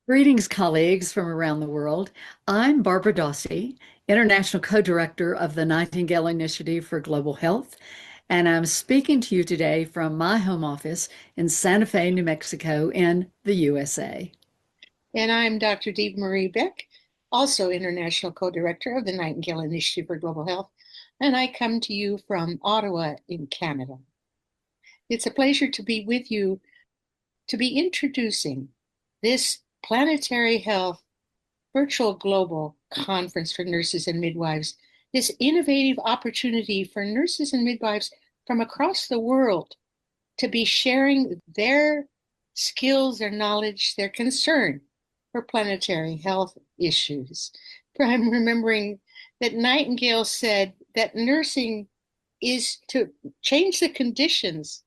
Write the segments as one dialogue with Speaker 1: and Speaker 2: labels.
Speaker 1: Greetings, colleagues from around the world. I'm Barbara Dossi, International Co-Director of the Nightingale Initiative for Global Health, and I'm speaking to you today from my home office in Santa Fe, New Mexico, in the USA.
Speaker 2: And I'm Dr. Dee Marie Beck, also International Co-Director of the Nightingale Initiative for Global Health, and I come to you from Ottawa in Canada. It's a pleasure to be with you to be introducing this Planetary Health Virtual Global Conference for Nurses and Midwives, this innovative opportunity for nurses and midwives from across the world to be sharing their skills, their knowledge, their concern for planetary health issues. I'm remembering that Nightingale said that nursing is to change the conditions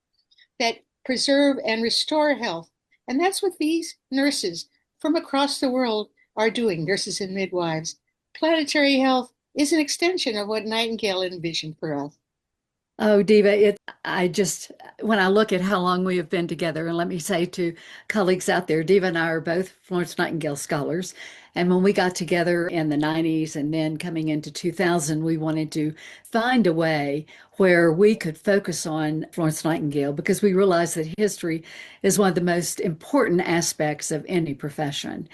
Speaker 2: that preserve and restore health. And that's what these nurses from across the world are doing, nurses and midwives. Planetary health is an extension of what Nightingale envisioned for us.
Speaker 1: Oh, Diva, I just, when I look at how long we have been together, and let me say to colleagues out there, Diva and I are both Florence Nightingale scholars. And when we got together in the 90s and then coming into 2000, we wanted to find a way where we could focus on Florence Nightingale because we realized that history is one of the most important aspects of any profession.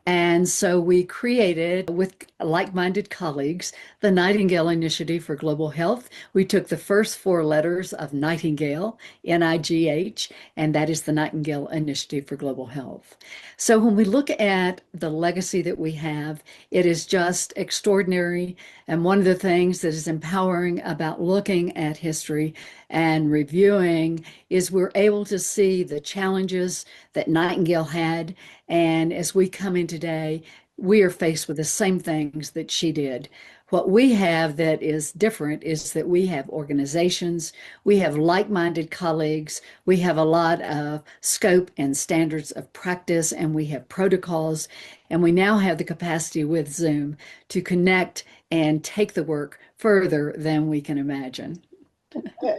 Speaker 1: And so we created, with like-minded colleagues, the Nightingale Initiative for Global Health. We took the first four letters of Nightingale, NIGH, and that is the Nightingale Initiative for Global Health. So when we look at the legacy that we have, it is just extraordinary. And one of the things that is empowering about looking at history and reviewing is we're able to see the challenges that Nightingale had. And as we come in today, we are faced with the same things that she did. What we have that is different is that we have organizations, we have like-minded colleagues, we have a lot of scope and standards of practice, and we have protocols, and we now have the capacity with Zoom to connect and take the work further than we can imagine.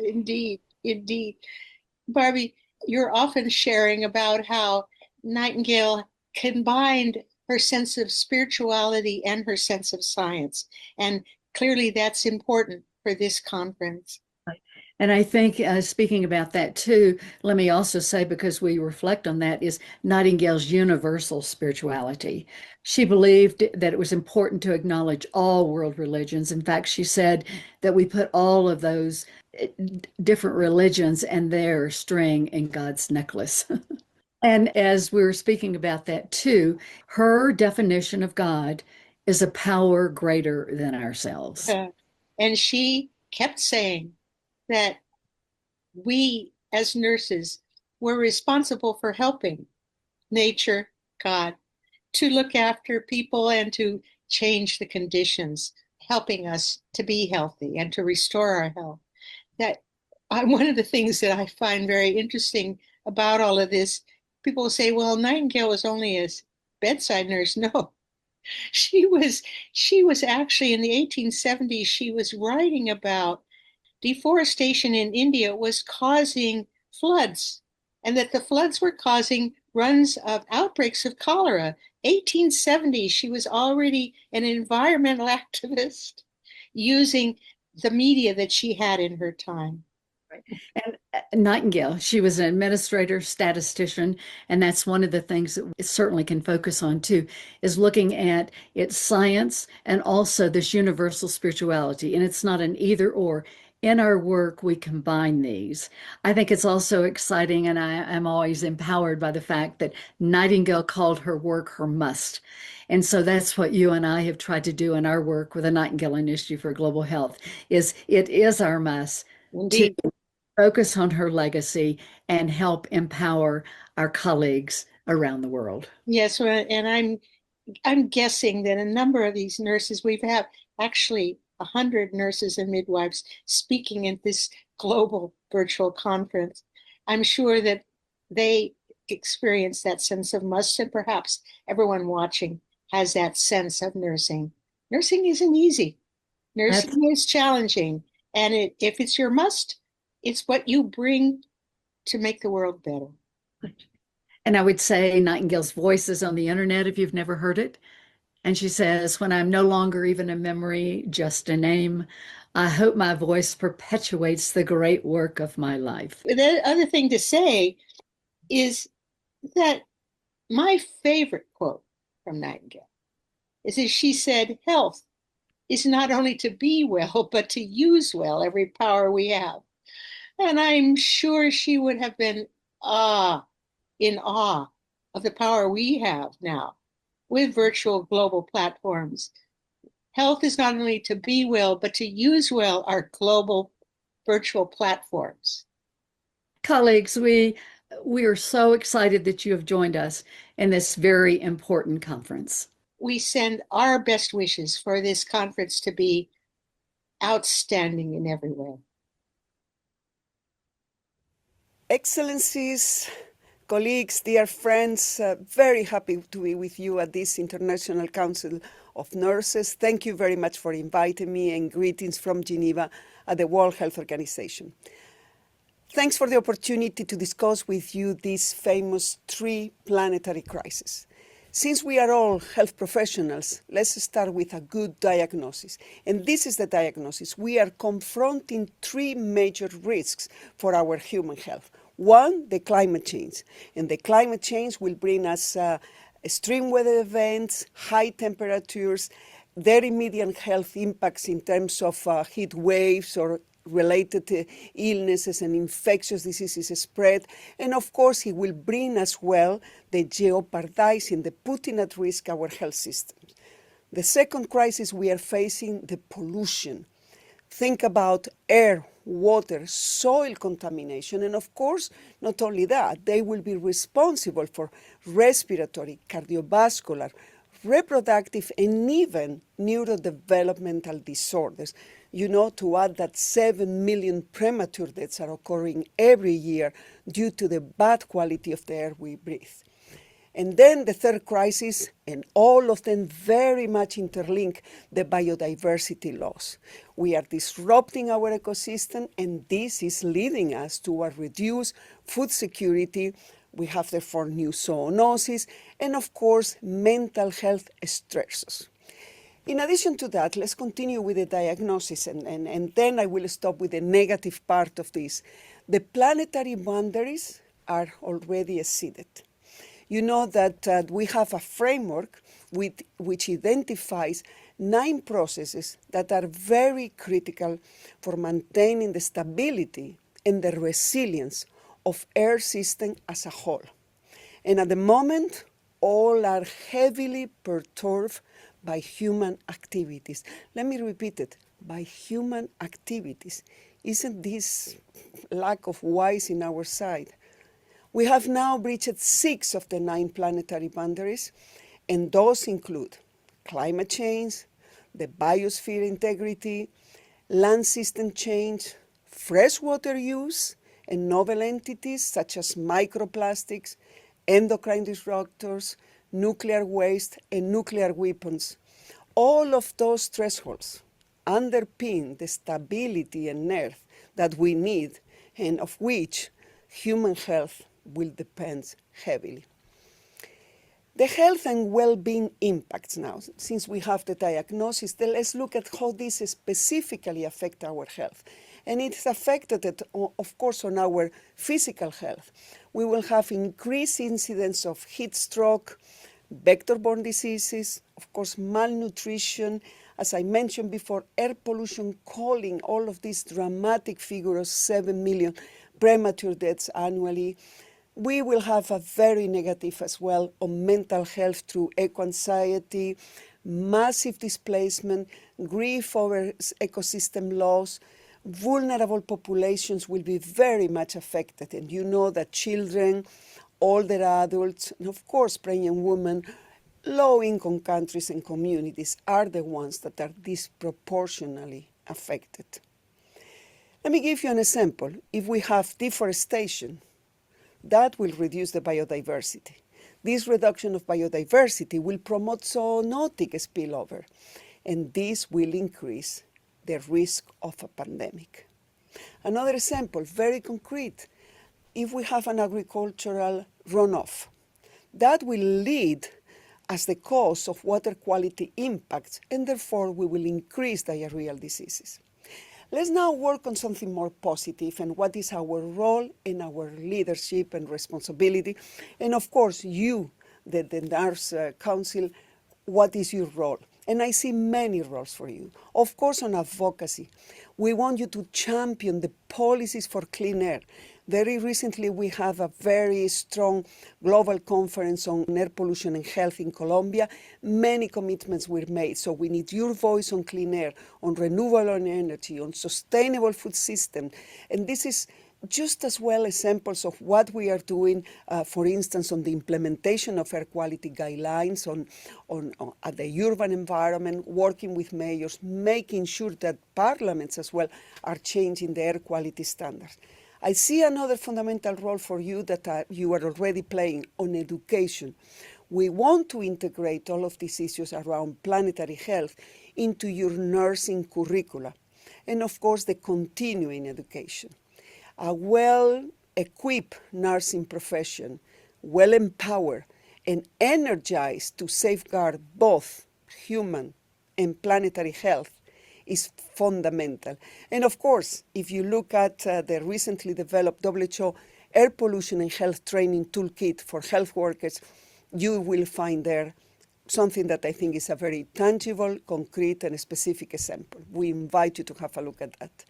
Speaker 2: Indeed, indeed. Barbie, you're often sharing about how Nightingale combined her sense of spirituality and her sense of science. And clearly that's important for this conference.
Speaker 1: And I think, speaking about that too, let me also say, because we reflect on that, is Nightingale's universal spirituality. She believed that it was important to acknowledge all world religions. In fact, she said that we put all of those different religions and their string in God's necklace. And as we were speaking about that too, her definition of God is a power greater than ourselves.
Speaker 2: Uh, and she kept saying that we as nurses were responsible for helping nature, God, to look after people and to change the conditions, helping us to be healthy and to restore our health. That one of the things that I find very interesting about all of this, people say, well, Nightingale was only a bedside nurse. No, she was she was actually in the 1870s, she was writing about deforestation in India was causing floods, and that the floods were causing runs of outbreaks of cholera. 1870, she was already an environmental activist using the media that she had in her time.
Speaker 1: And Nightingale, she was an administrator, statistician, and that's one of the things that we certainly can focus on too, is looking at its science and also this universal spirituality. And it's not an either or. In our work, we combine these. I think it's also exciting, and I am always empowered by the fact that Nightingale called her work her must. And so that's what you and I have tried to do in our work with the Nightingale Initiative for Global Health, is it is our must to
Speaker 2: Indeed.
Speaker 1: focus on her legacy and help empower our colleagues around the world.
Speaker 2: Yes, and I'm guessing that a number of these nurses, we've had actually 100 nurses and midwives speaking at this global virtual conference. I'm sure that they experience that sense of must, and perhaps everyone watching has that sense of nursing. Nursing isn't easy.
Speaker 1: That's
Speaker 2: Nursing is challenging, and if it's your must, it's what you bring to make the world better.
Speaker 1: And I would say Nightingale's voice is on the internet if you've never heard it. And she says, when I'm no longer even a memory, just a name, I hope my voice perpetuates the great work of my life.
Speaker 2: The other thing to say is that my favorite quote from Nightingale is that she said, health is not only to be well, but to use well every power we have. And I'm sure she would have been in awe of the power we have now with virtual global platforms. Health is not only to be well, but to use well our global virtual platforms.
Speaker 1: Colleagues, we are so excited that you have joined us in this very important conference.
Speaker 2: We send our best wishes for this conference to be outstanding in every way.
Speaker 3: Excellencies, colleagues, dear friends, very happy to be with you at this International Council of Nurses. Thank you very much for inviting me, and greetings from Geneva at the World Health Organization. Thanks for the opportunity to discuss with you these famous three planetary crises. Since we are all health professionals, let's start with a good diagnosis. And this is the diagnosis. We are confronting three major risks for our human health. One, the climate change. And the climate change will bring us extreme weather events, high temperatures, their immediate health impacts in terms of heat waves or related illnesses and infectious diseases spread. And of course, it will bring as well the jeopardizing, the putting at risk our health systems. The second crisis we are facing, the pollution. Think about air, water, soil contamination, and of course, not only that, they will be responsible for respiratory, cardiovascular, reproductive, and even neurodevelopmental disorders. You know, to add that 7 million premature deaths are occurring every year due to the bad quality of the air we breathe. And then the third crisis, and all of them very much interlink, the biodiversity loss. We are disrupting our ecosystem, and this is leading us to a reduced food security. We have therefore new zoonosis, and of course, mental health stressors. In addition to that, let's continue with the diagnosis, and then I will stop with the negative part of this. The planetary boundaries are already exceeded. You know that we have a framework which identifies 9 processes that are very critical for maintaining the stability and the resilience of air system as a whole. And at the moment, all are heavily perturbed by human activities. Let me repeat it, by human activities. Isn't this lack of wise in our side? We have now breached 6 of the 9 planetary boundaries, and those include climate change, the biosphere integrity, land system change, freshwater use, and novel entities such as microplastics, endocrine disruptors, nuclear waste, and nuclear weapons. All of those thresholds underpin the stability and Earth that we need, and of which human health will depend heavily. The health and well-being impacts now, since we have the diagnosis, then let's look at how this specifically affects our health. And it's affected, of course, on our physical health. We will have increased incidence of heat stroke, vector-borne diseases, of course, malnutrition, as I mentioned before, air pollution calling all of these dramatic figures of 7 million premature deaths annually. We will have a very negative as well on mental health through eco-anxiety, massive displacement, grief over ecosystem loss. Vulnerable populations will be very much affected. And you know that children, older adults, and of course pregnant women, low-income countries and communities are the ones that are disproportionately affected. Let me give you an example. If we have deforestation, that will reduce the biodiversity. This reduction of biodiversity will promote zoonotic spillover, and this will increase the risk of a pandemic. Another example, very concrete, if we have an agricultural runoff, That will lead as the cause of water quality impacts, and therefore we will increase diarrheal diseases. Let's now work on something more positive and what is our role and our leadership and responsibility. And of course, you, the Nurse Council, what is your role? And I see many roles for you. Of course, on advocacy, we want you to champion the policies for clean air. Very recently, we had a very strong global conference on air pollution and health in Colombia. Many commitments were made. So we need your voice on clean air, on renewable energy, on sustainable food systems. And this is just as well examples of what we are doing, for instance, on the implementation of air quality guidelines at the urban environment, working with mayors, making sure that parliaments as well are changing the air quality standards. I see another fundamental role for you that you are already playing on education. We want to integrate all of these issues around planetary health into your nursing curricula, and of course the continuing education. A well-equipped nursing profession, well-empowered and energized to safeguard both human and planetary health is fundamental. And of course, if you look at the recently developed WHO Air Pollution and Health Training Toolkit for health workers, you will find there something that I think is a very tangible, concrete, and specific example. We invite you to have a look at that.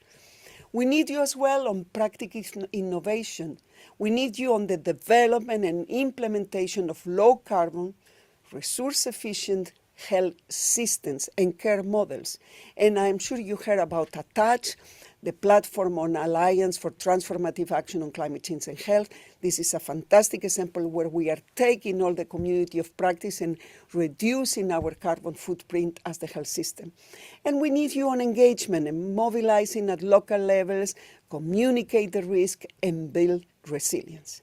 Speaker 3: We need you as well on practical innovation. We need you on the development and implementation of low carbon, resource efficient health systems and care models. And I'm sure you heard about ATTACH, the platform on Alliance for Transformative Action on Climate Change and Health. This is a fantastic example where we are taking all the community of practice and reducing our carbon footprint as the health system. And we need you on engagement and mobilizing at local levels, communicate the risk, and build resilience.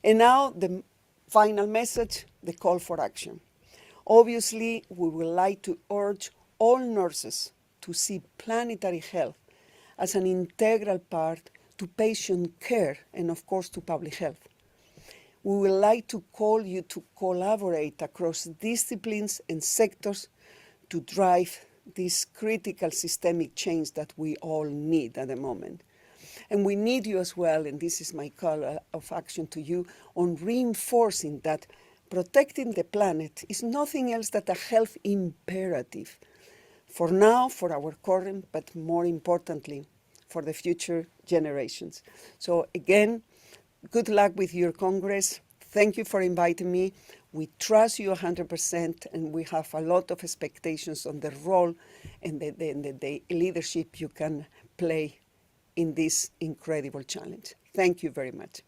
Speaker 3: And now the final message, the call for action. Obviously, we would like to urge all nurses to see planetary health as an integral part to patient care and, of course, to public health. We would like to call you to collaborate across disciplines and sectors to drive this critical systemic change that we all need at the moment. And we need you as well, and this is my call of action to you, on reinforcing that protecting the planet is nothing else than a health imperative for now, for our current, but more importantly, for the future generations. So again, good luck with your Congress. Thank you for inviting me. We trust you 100%, and we have a lot of expectations on the role and the leadership you can play in this incredible challenge. Thank you very much.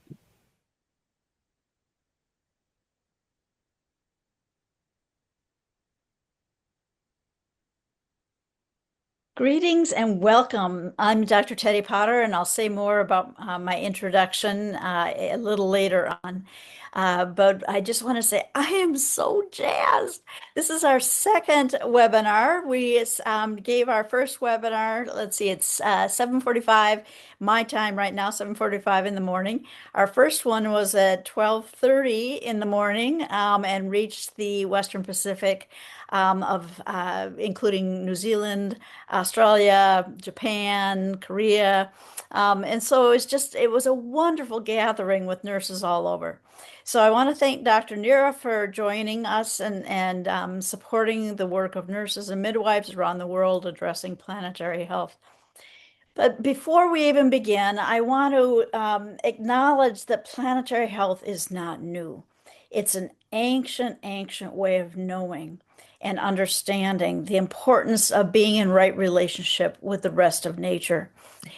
Speaker 4: Greetings and welcome. I'm Dr. Teddy Potter, and I'll say more about my introduction a little later on. But I just want to say I am so jazzed. This is our second webinar. We gave our first webinar, let's see, it's 7:45 my time right now, 7:45 in the morning. Our first one was at 12:30 in the morning and reached the Western Pacific including New Zealand, Australia, Japan, Korea. And so it was a wonderful gathering with nurses all over. So I want to thank Dr. Nira for joining us and supporting the work of nurses and midwives around the world addressing planetary health. But before we even begin, I want to acknowledge that planetary health is not new. It's an ancient, ancient way of knowing and understanding the importance of being in right relationship with the rest of nature.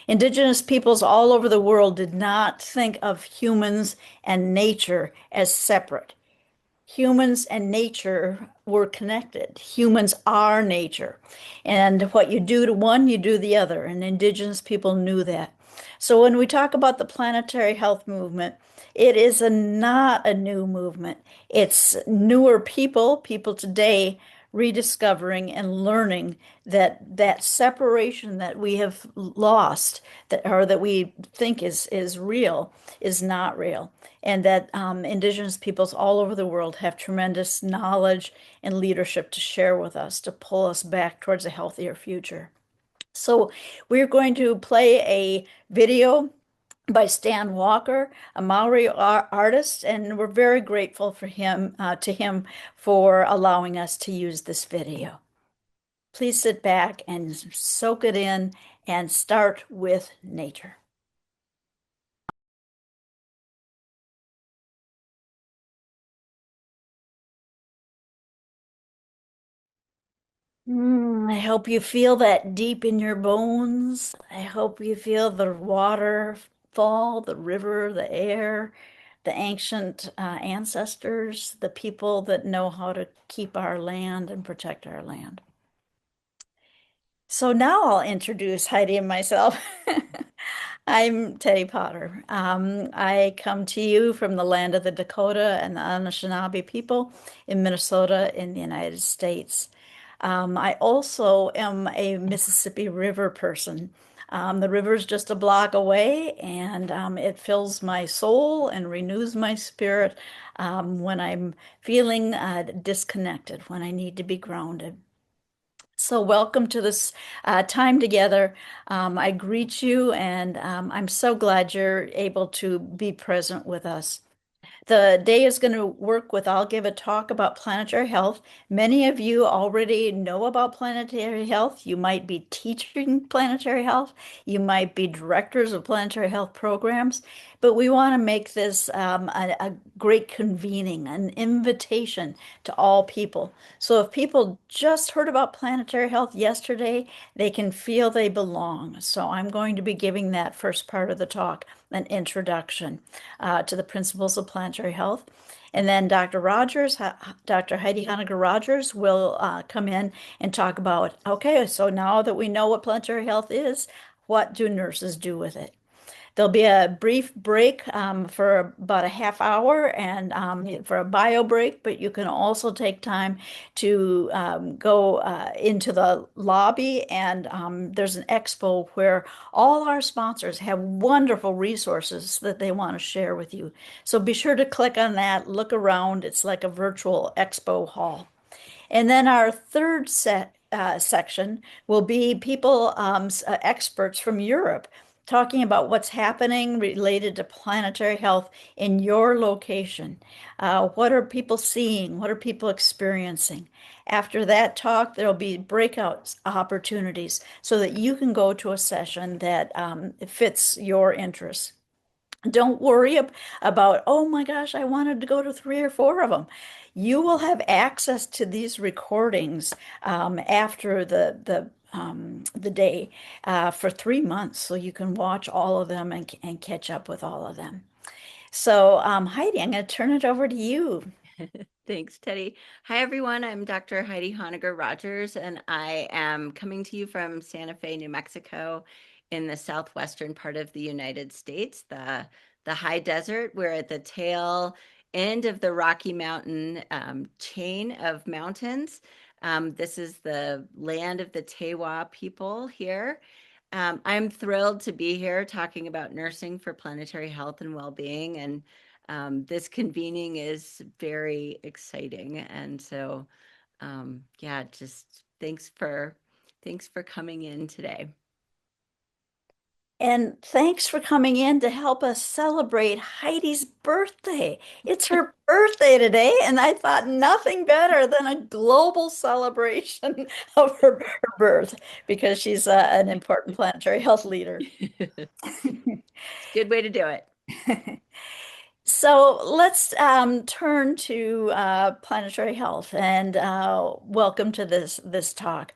Speaker 4: Indigenous peoples all over the world did not think of humans and nature as separate. Humans and nature were connected. Humans are nature. And what you do to one, you do the other. And indigenous people knew that. So when we talk about the planetary health movement, it is not a new movement. It's newer people today rediscovering and learning that that separation that we have lost, that or that we think is real, is not real, and that Indigenous peoples all over the world have tremendous knowledge and leadership to share with us to pull us back towards a healthier future. So we're going to play a video by Stan Walker, a Maori artist, and we're very grateful for him to him for allowing us to use this video. Please sit back and soak it in and start with nature. I hope you feel that deep in your bones. I hope you feel the waterfall, the river, the air, the ancient ancestors, the people that know how to keep our land and protect our land. So now I'll introduce Heidi and myself. I'm Teddy Potter. I come to you from the land of the Dakota and the Anishinaabe people in Minnesota in the United States. I also am a Mississippi River person. The river's just a block away, and it fills my soul and renews my spirit when I'm feeling disconnected, when I need to be grounded. So, welcome to this time together. I greet you, and I'm so glad you're able to be present with us. The day is going to work with I'll give a talk about planetary health. Many of you already know about planetary health. You might be teaching planetary health. You might be directors of planetary health programs. But we want to make this a great convening, an invitation to all people. So if people just heard about planetary health yesterday, they can feel they belong. So I'm going to be giving that first part of the talk, an introduction to the principles of planetary health. And then Dr. Rogers, Dr. Heidi Honecker Rogers will come in and talk about, okay, so now that we know what planetary health is, what do nurses do with it? There'll be a brief break for about a half hour and for a bio break, but you can also take time to go into the lobby and there's an expo where all our sponsors have wonderful resources that they want to share with you. So be sure to click on that, look around. It's like a virtual expo hall. And then our third section will be people, experts from Europe, talking about what's happening related to planetary health in your location. What are people seeing? What are people experiencing? After that talk, there'll be breakout opportunities so that you can go to a session that fits your interests. Don't worry about, oh my gosh, I wanted to go to 3 or 4 of them. You will have access to these recordings after the day for 3 months, so you can watch all of them and catch up with all of them. So, Heidi, I'm going to turn it over to you.
Speaker 5: Thanks, Teddy. Hi, everyone. I'm Dr. Heidi Honecker Rogers, and I am coming to you from Santa Fe, New Mexico, in the southwestern part of the United States, the high desert. We're at the tail end of the Rocky Mountain chain of mountains. This is the land of the Tewa people here. I'm thrilled to be here talking about nursing for planetary health and well-being, and this convening is very exciting. And so, yeah, just thanks for coming in today.
Speaker 4: And thanks for coming in to help us celebrate Heidi's birthday. It's her birthday today, and I thought nothing better than a global celebration of her birth because she's an important planetary health leader.
Speaker 5: It's a good way to do it.
Speaker 4: So let's turn to planetary health and welcome to this talk.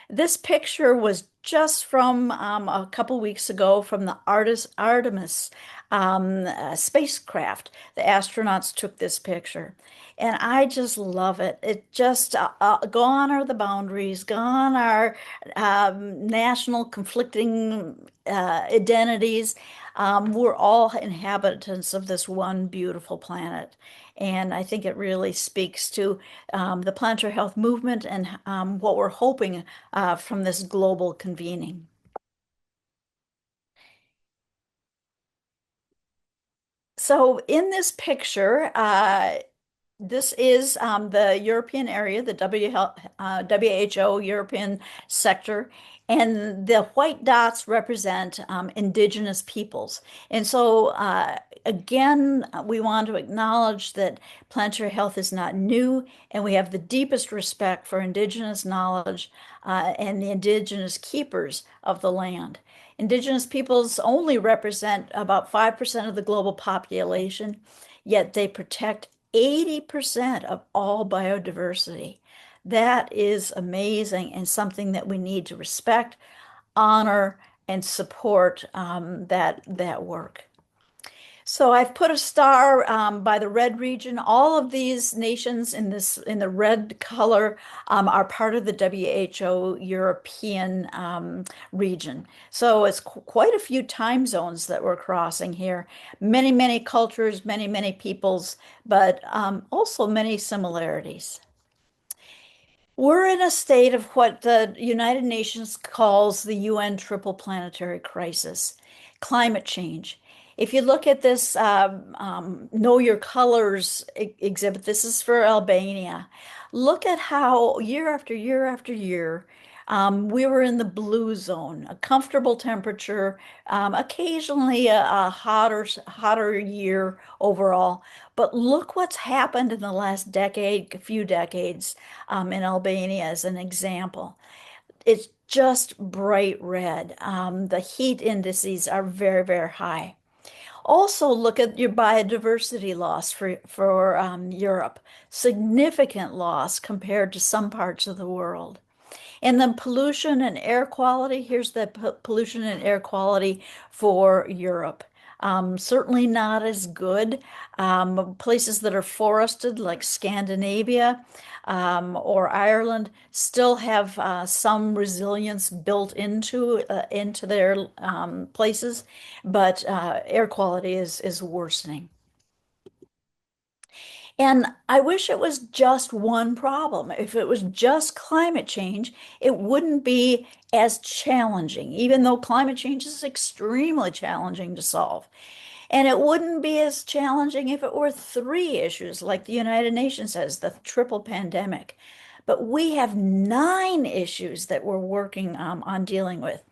Speaker 4: This picture was just from a couple weeks ago from the Artemis spacecraft. The astronauts took this picture, and I just love it. It just gone are the boundaries, gone are national conflicting identities. We're all inhabitants of this one beautiful planet. And I think it really speaks to the planetary health movement and what we're hoping from this global convening. So in this picture, this is the European area, the WHO European sector, and the white dots represent indigenous peoples. And so, again, we want to acknowledge that planetary health is not new, and we have the deepest respect for indigenous knowledge and the indigenous keepers of the land. Indigenous peoples only represent about 5% of the global population, yet they protect 80% of all biodiversity. That is amazing and something that we need to respect, honor, and support that work. So I've put a star by the red region. All of these nations in the red color are part of the WHO European region. So it's quite a few time zones that we're crossing here. Many, many cultures, many, many peoples, but also many similarities. We're in a state of what the United Nations calls the UN triple planetary crisis, climate change. If you look at this Know Your Colors exhibit, this is for Albania. Look at how year after year after year, we were in the blue zone, a comfortable temperature, occasionally a hotter year overall. But look what's happened in the last decade, a few decades, in Albania as an example. It's just bright red. The heat indices are very, very high. Also, look at your biodiversity loss for Europe. Significant loss compared to some parts of the world. And then pollution and air quality. Here's the pollution and air quality for Europe. Certainly not as good. Places that are forested, like Scandinavia or Ireland, still have some resilience built into their places, but air quality is worsening. And I wish it was just one problem. If it was just climate change, it wouldn't be as challenging, even though climate change is extremely challenging to solve. And it wouldn't be as challenging if it were three issues, like the United Nations says, the triple pandemic. But we have 9 issues that we're working on dealing with.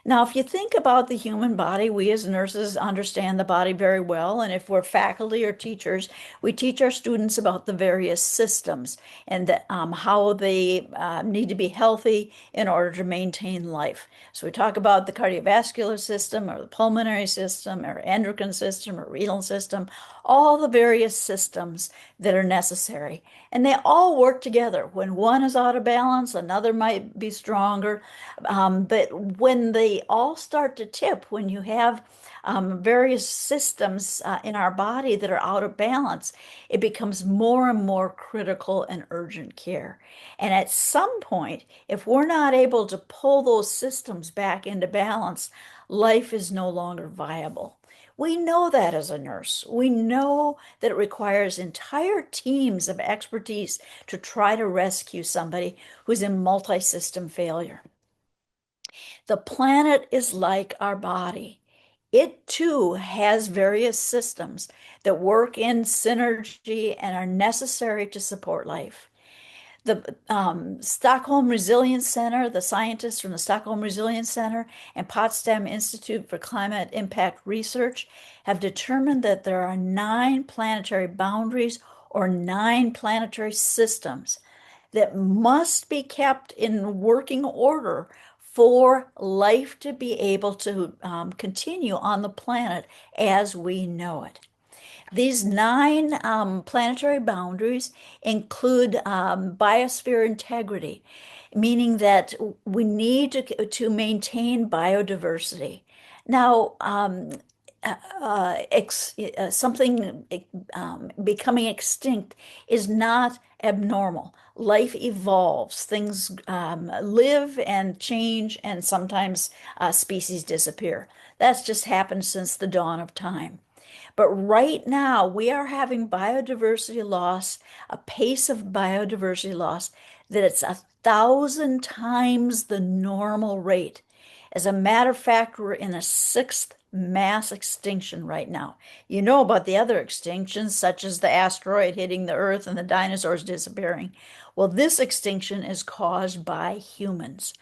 Speaker 4: Now, if you think about the human body, we as nurses understand the body very well. And if we're faculty or teachers, we teach our students about the various systems and how they need to be healthy in order to maintain life. So we talk about the cardiovascular system or the pulmonary system or endocrine system or renal system, all the various systems that are necessary. And they all work together. When one is out of balance, another might be stronger. But when they all start to tip, when you have various systems in our body that are out of balance, it becomes more and more critical and urgent care. And at some point, if we're not able to pull those systems back into balance, life is no longer viable. We know that as a nurse. We know that it requires entire teams of expertise to try to rescue somebody who's in multi-system failure. The planet is like our body. It too has various systems that work in synergy and are necessary to support life. The Stockholm Resilience Center, the scientists from the Stockholm Resilience Center and Potsdam Institute for Climate Impact Research have determined that there are 9 planetary boundaries or 9 planetary systems that must be kept in working order for life to be able to continue on the planet as we know it. These 9 planetary boundaries include biosphere integrity, meaning that we need to maintain biodiversity. Now, something becoming extinct is not abnormal. Life evolves, things live and change, and sometimes species disappear. That's just happened since the dawn of time. But right now, we are having biodiversity loss, a pace of biodiversity loss that it's 1,000 times the normal rate. As a matter of fact, we're in a sixth mass extinction right now. You know about the other extinctions, such as the asteroid hitting the Earth and the dinosaurs disappearing. Well, this extinction is caused by humans.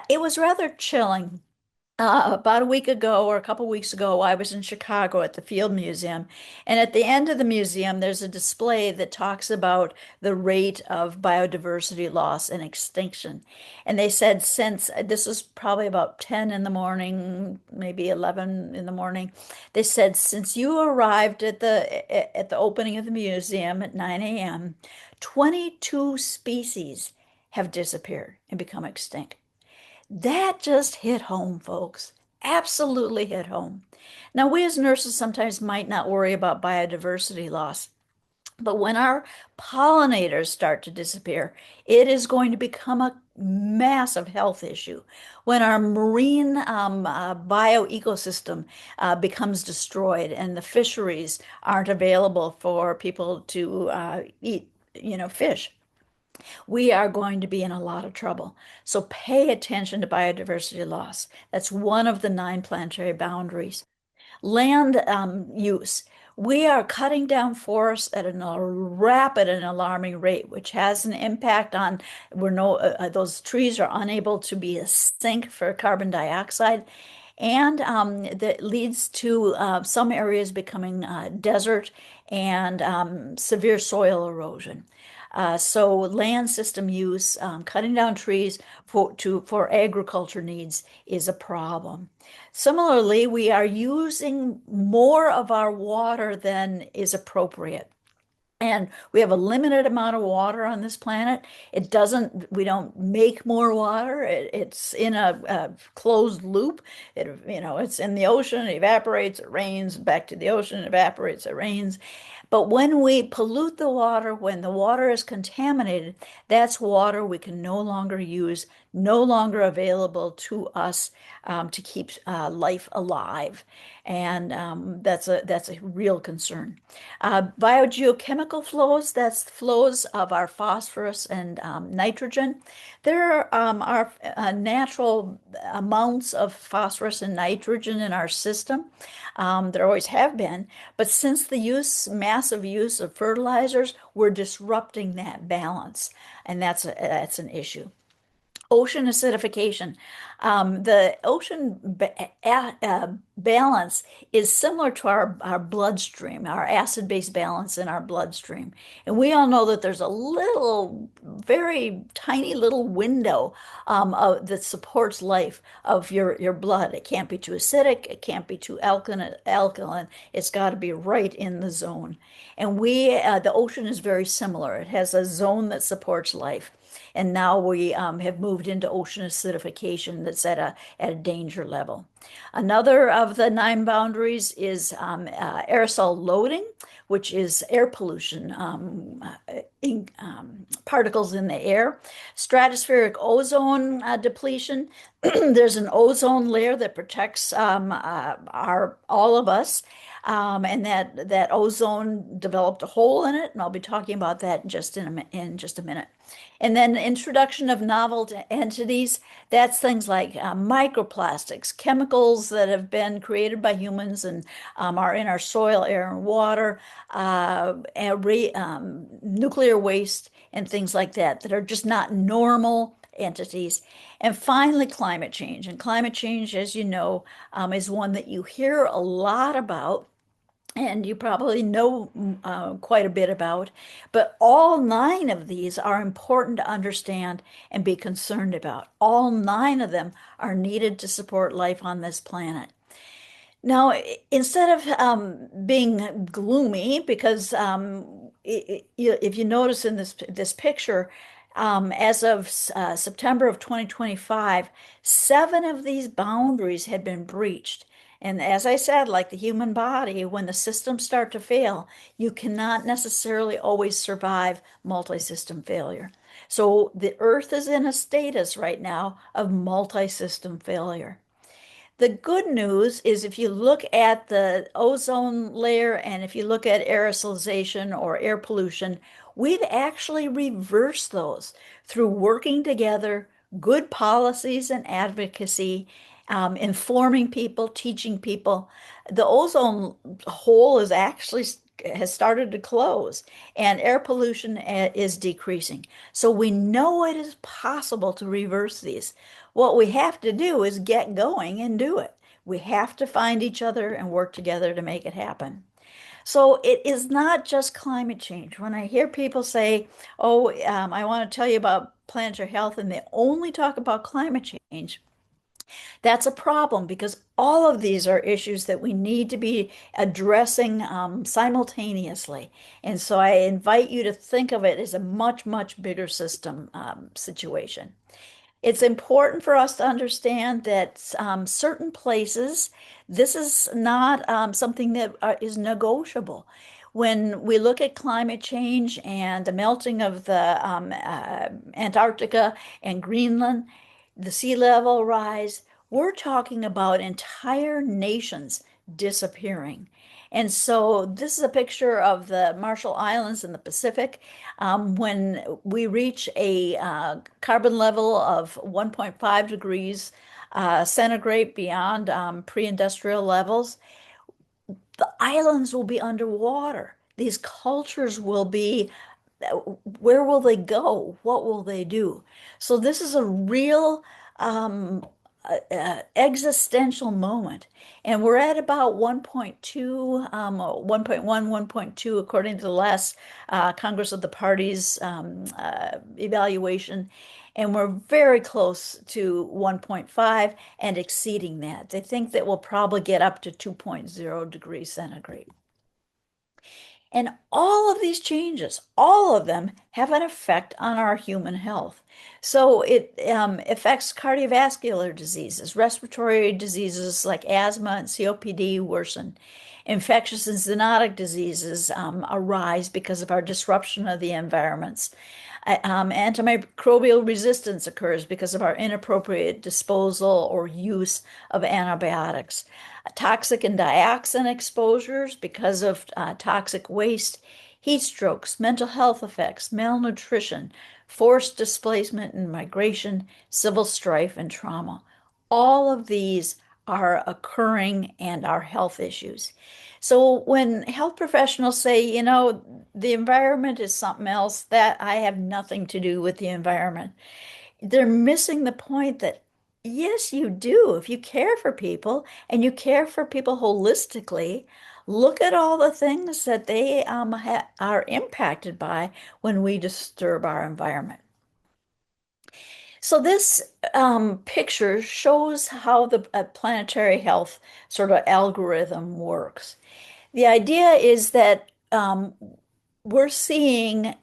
Speaker 4: It was rather chilling about a week ago or a couple weeks ago, I was in Chicago at the Field Museum. And at the end of the museum, there's a display that talks about the rate of biodiversity loss and extinction. And they said since this was probably about 10 in the morning, maybe 11 in the morning, they said since you arrived at the opening of the museum at 9 a.m., 22 species have disappeared and become extinct. That just hit home, folks. Absolutely hit home. Now, we as nurses sometimes might not worry about biodiversity loss, but when our pollinators start to disappear, it is going to become a massive health issue. When our marine bioecosystem becomes destroyed and the fisheries aren't available for people to eat, fish, we are going to be in a lot of trouble. So pay attention to biodiversity loss. That's one of the 9 planetary boundaries. Land use. We are cutting down forests at a rapid and alarming rate, which has an impact on those trees are unable to be a sink for carbon dioxide, and that leads to some areas becoming desert and severe soil erosion. So land system use, cutting down trees for agriculture needs is a problem. Similarly, we are using more of our water than is appropriate. And we have a limited amount of water on this planet. We don't make more water. It's in a closed loop. It's in the ocean, it evaporates, it rains, back to the ocean, it evaporates, it rains. But when we pollute the water, when the water is contaminated, that's water we can no longer use, no longer available to us to keep life alive. And that's a real concern. Biogeochemical flows, that's flows of our phosphorus and nitrogen. There are natural amounts of phosphorus and nitrogen in our system. There always have been, but since the massive use of fertilizers, we're disrupting that balance, and that's an issue. Ocean acidification. The ocean balance is similar to our bloodstream, our acid-base balance in our bloodstream. And we all know that there's a little, very tiny little window that supports life of your blood. It can't be too acidic, it can't be too alkaline. It's got to be right in the zone. And the ocean is very similar. It has a zone that supports life. And now we have moved into ocean acidification that's at a danger level. Another of the 9 boundaries is aerosol loading, which is air pollution, particles in the air. Stratospheric ozone depletion. There's an ozone layer that protects all of us. And that ozone developed a hole in it, and I'll be talking about that in just a minute. And then introduction of novel entities, that's things like microplastics, chemicals that have been created by humans and are in our soil, air, and water, nuclear waste, and things like that are just not normal entities. And finally, climate change. And climate change, as you know, is one that you hear a lot about, and you probably know quite a bit about, but all 9 of these are important to understand and be concerned about. All 9 of them are needed to support life on this planet. Now, instead of being gloomy, because if you notice in this picture, as of September of 2025, 7 of these boundaries had been breached. And as I said, like the human body, when the systems start to fail, you cannot necessarily always survive multi-system failure. So the Earth is in a status right now of multi-system failure. The good news is if you look at the ozone layer and if you look at aerosolization or air pollution, we've actually reversed those through working together, good policies and advocacy, informing people, teaching people. The ozone hole is actually has started to close and air pollution is decreasing. So we know it is possible to reverse these. What we have to do is get going and do it. We have to find each other and work together to make it happen. So it is not just climate change. When I hear people say, oh, I want to tell you about planetary health, and they only talk about climate change, that's a problem because all of these are issues that we need to be addressing simultaneously. And so I invite you to think of it as a much, much bigger system situation. It's important for us to understand that certain places, this is not something that is negotiable. When we look at climate change and the melting of the Antarctica and Greenland, the sea level rise, we're talking about entire nations disappearing. And so this is a picture of the Marshall Islands in the Pacific. When we reach a carbon level of 1.5 degrees centigrade beyond pre-industrial levels, the islands will be underwater. These cultures will be, where will they go? What will they do? So this is a real existential moment. And we're at about 1.2, 1.1, 1.2, according to the last Congress of the Parties evaluation. And we're very close to 1.5 and exceeding that. They think that we'll probably get up to 2.0 degrees centigrade. And all of these changes, all of them have an effect on our human health. So it affects cardiovascular diseases, respiratory diseases like asthma and COPD worsen. Infectious and zoonotic diseases arise because of our disruption of the environments. Antimicrobial resistance occurs because of our inappropriate disposal or use of antibiotics. Toxic and dioxin exposures because of toxic waste, heat strokes, mental health effects, malnutrition, forced displacement and migration, civil strife, and trauma. All of these are occurring and are health issues. So when health professionals say, you know, the environment is something else, that I have nothing to do with the environment, they're missing the point that yes, you do. If you care for people and you care for people holistically, look at all the things that they are impacted by when we disturb our environment. So this picture shows how the planetary health sort of algorithm works. The idea is that we're seeing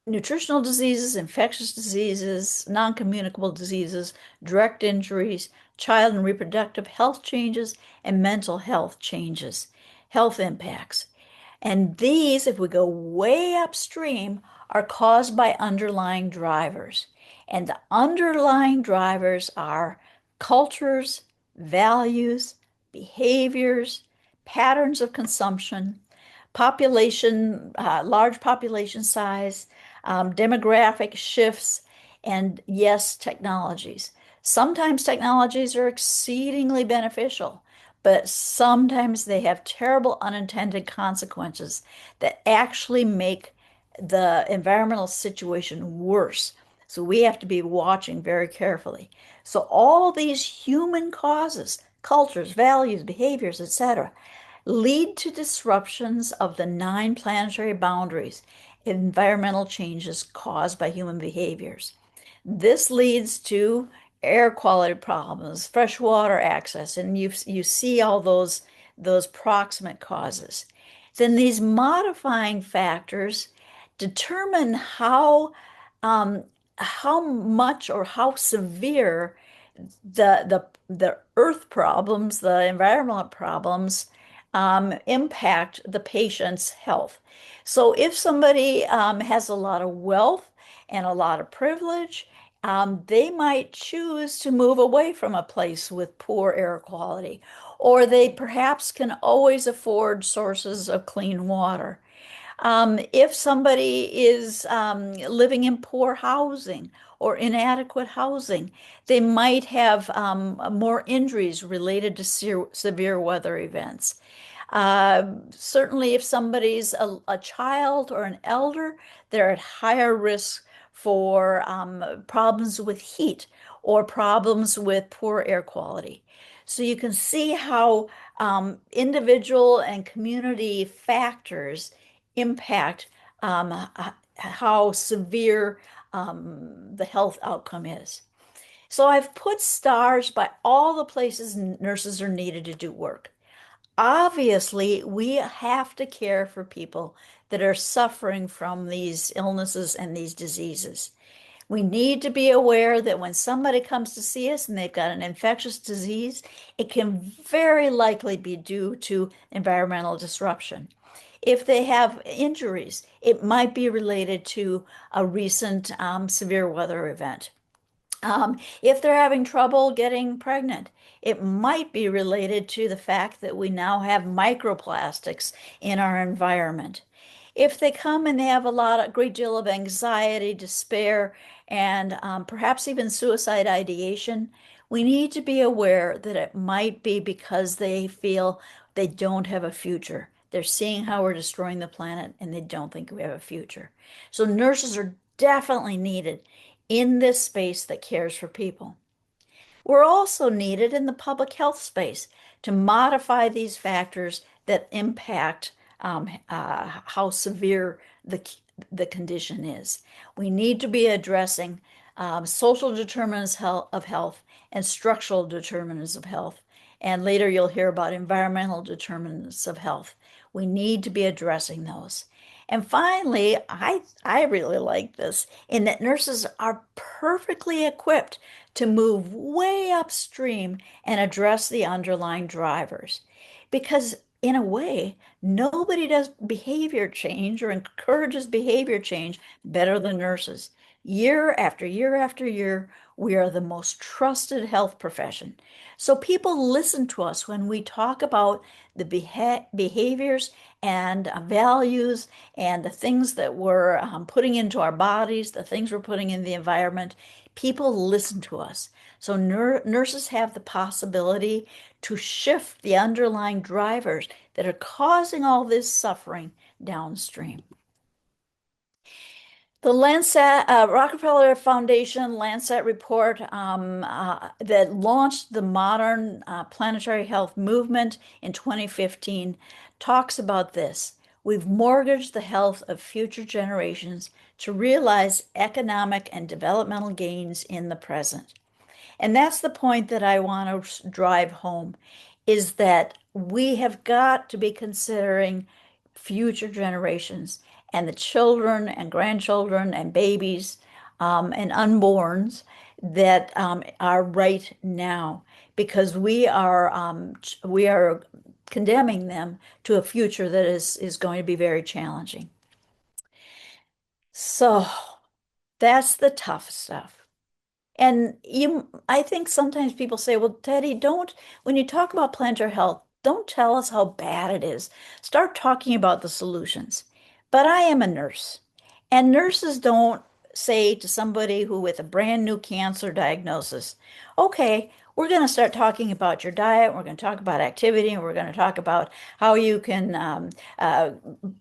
Speaker 4: nutritional diseases, infectious diseases, non-communicable diseases, direct injuries, child and reproductive health changes, and mental health changes, health impacts. And these, if we go way upstream, are caused by underlying drivers. And the underlying drivers are cultures, values, behaviors, patterns of consumption, population, large population size, demographic shifts, and yes, technologies. Sometimes technologies are exceedingly beneficial, but sometimes they have terrible unintended consequences that actually make the environmental situation worse. So we have to be watching very carefully. So all these human causes, cultures, values, behaviors, etc., lead to disruptions of the 9 planetary boundaries, environmental changes caused by human behaviors. This leads to air quality problems, fresh water access, and you see all those proximate causes. Then these modifying factors determine how much or how severe the earth problems, the environmental problems, impact the patient's health. So if somebody has a lot of wealth and a lot of privilege, they might choose to move away from a place with poor air quality, or they perhaps can always afford sources of clean water. If somebody is living in poor housing or inadequate housing, they might have more injuries related to severe weather events. Certainly, if somebody's a child or an elder, they're at higher risk for problems with heat or problems with poor air quality. So you can see how individual and community factors impact how severe the health outcome is. So I've put stars by all the places nurses are needed to do work. Obviously, we have to care for people that are suffering from these illnesses and these diseases. We need to be aware that when somebody comes to see us and they've got an infectious disease, it can very likely be due to environmental disruption. If they have injuries, it might be related to a recent severe weather event. If they're having trouble getting pregnant, it might be related to the fact that we now have microplastics in our environment. If they come and they have a great deal of anxiety, despair, and perhaps even suicide ideation, we need to be aware that it might be because they feel they don't have a future. They're seeing how we're destroying the planet and they don't think we have a future. So nurses are definitely needed in this space that cares for people. We're also needed in the public health space to modify these factors that impact how severe the condition is. We need to be addressing social determinants of health and structural determinants of health. And later you'll hear about environmental determinants of health. We need to be addressing those. And finally, I really like this in that nurses are perfectly equipped to move way upstream and address the underlying drivers. Because in a way, nobody does behavior change or encourages behavior change better than nurses. Year after year after year, we are the most trusted health profession. So people listen to us when we talk about the behaviors and values and the things that we're putting into our bodies, the things we're putting in the environment. People listen to us. So nurses have the possibility to shift the underlying drivers that are causing all this suffering downstream. The Lancet Rockefeller Foundation Lancet report that launched the modern planetary health movement in 2015 talks about this. We've mortgaged the health of future generations to realize economic and developmental gains in the present. And that's the point that I want to drive home, is that we have got to be considering future generations and the children and grandchildren and babies and unborns that are right now, because we are condemning them to a future that is going to be very challenging. So that's the tough stuff. And I think sometimes people say, well, Teddy, when you talk about plantar health, don't tell us how bad it is. Start talking about the solutions. But I am a nurse, and nurses don't say to somebody who with a brand new cancer diagnosis, okay, we're going to start talking about your diet, we're going to talk about activity, and we're going to talk about how you can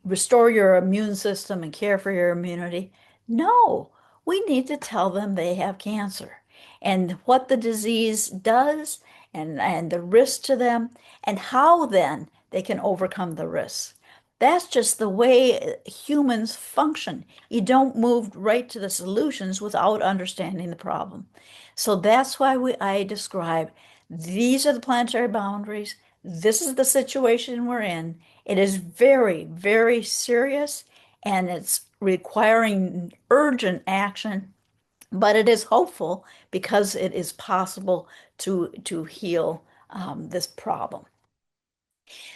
Speaker 4: restore your immune system and care for your immunity. No, we need to tell them they have cancer and what the disease does and the risk to them and how then they can overcome the risks. That's just the way humans function. You don't move right to the solutions without understanding the problem. So that's why I describe these are the planetary boundaries. This is the situation we're in. It is very, very serious and it's requiring urgent action but it is hopeful because it is possible to heal this problem.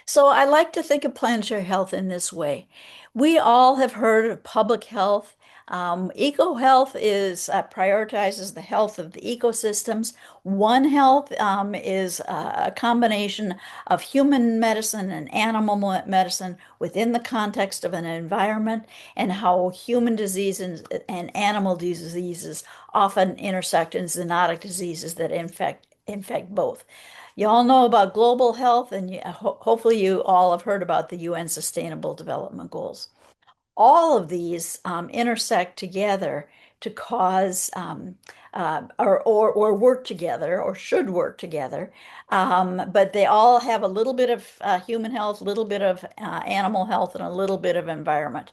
Speaker 4: So I like to think of planetary health in this way. We all have heard of public health. Eco health is prioritizes the health of the ecosystems. One health is a combination of human medicine and animal medicine within the context of an environment, and how human diseases and animal diseases often intersect in zoonotic diseases that infect both. You all know about global health, and hopefully you all have heard about the UN Sustainable Development Goals. All of these intersect together to cause or work together or should work together, but they all have a little bit of human health, a little bit of animal health, and a little bit of environment.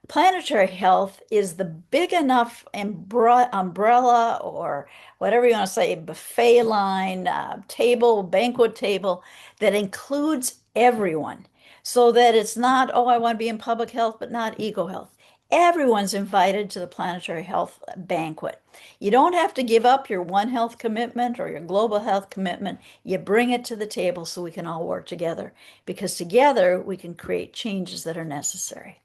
Speaker 4: Planetary health is the big enough umbrella, or whatever you want to say, buffet line, table, banquet table, that includes everyone. So that it's not, oh, I want to be in public health, but not eco health. Everyone's invited to the planetary health banquet. You don't have to give up your One Health commitment or your global health commitment. You bring it to the table so we can all work together, because together we can create changes that are necessary.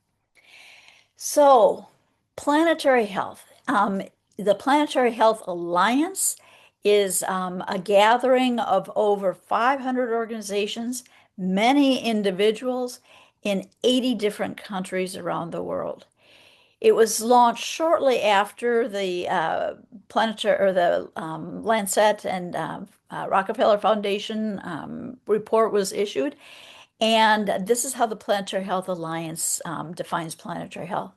Speaker 4: So, planetary health. The Planetary Health Alliance is a gathering of over 500 organizations, many individuals in 80 different countries around the world. It was launched shortly after the planetary or the Lancet and Rockefeller Foundation report was issued. And this is how the Planetary Health Alliance defines planetary health.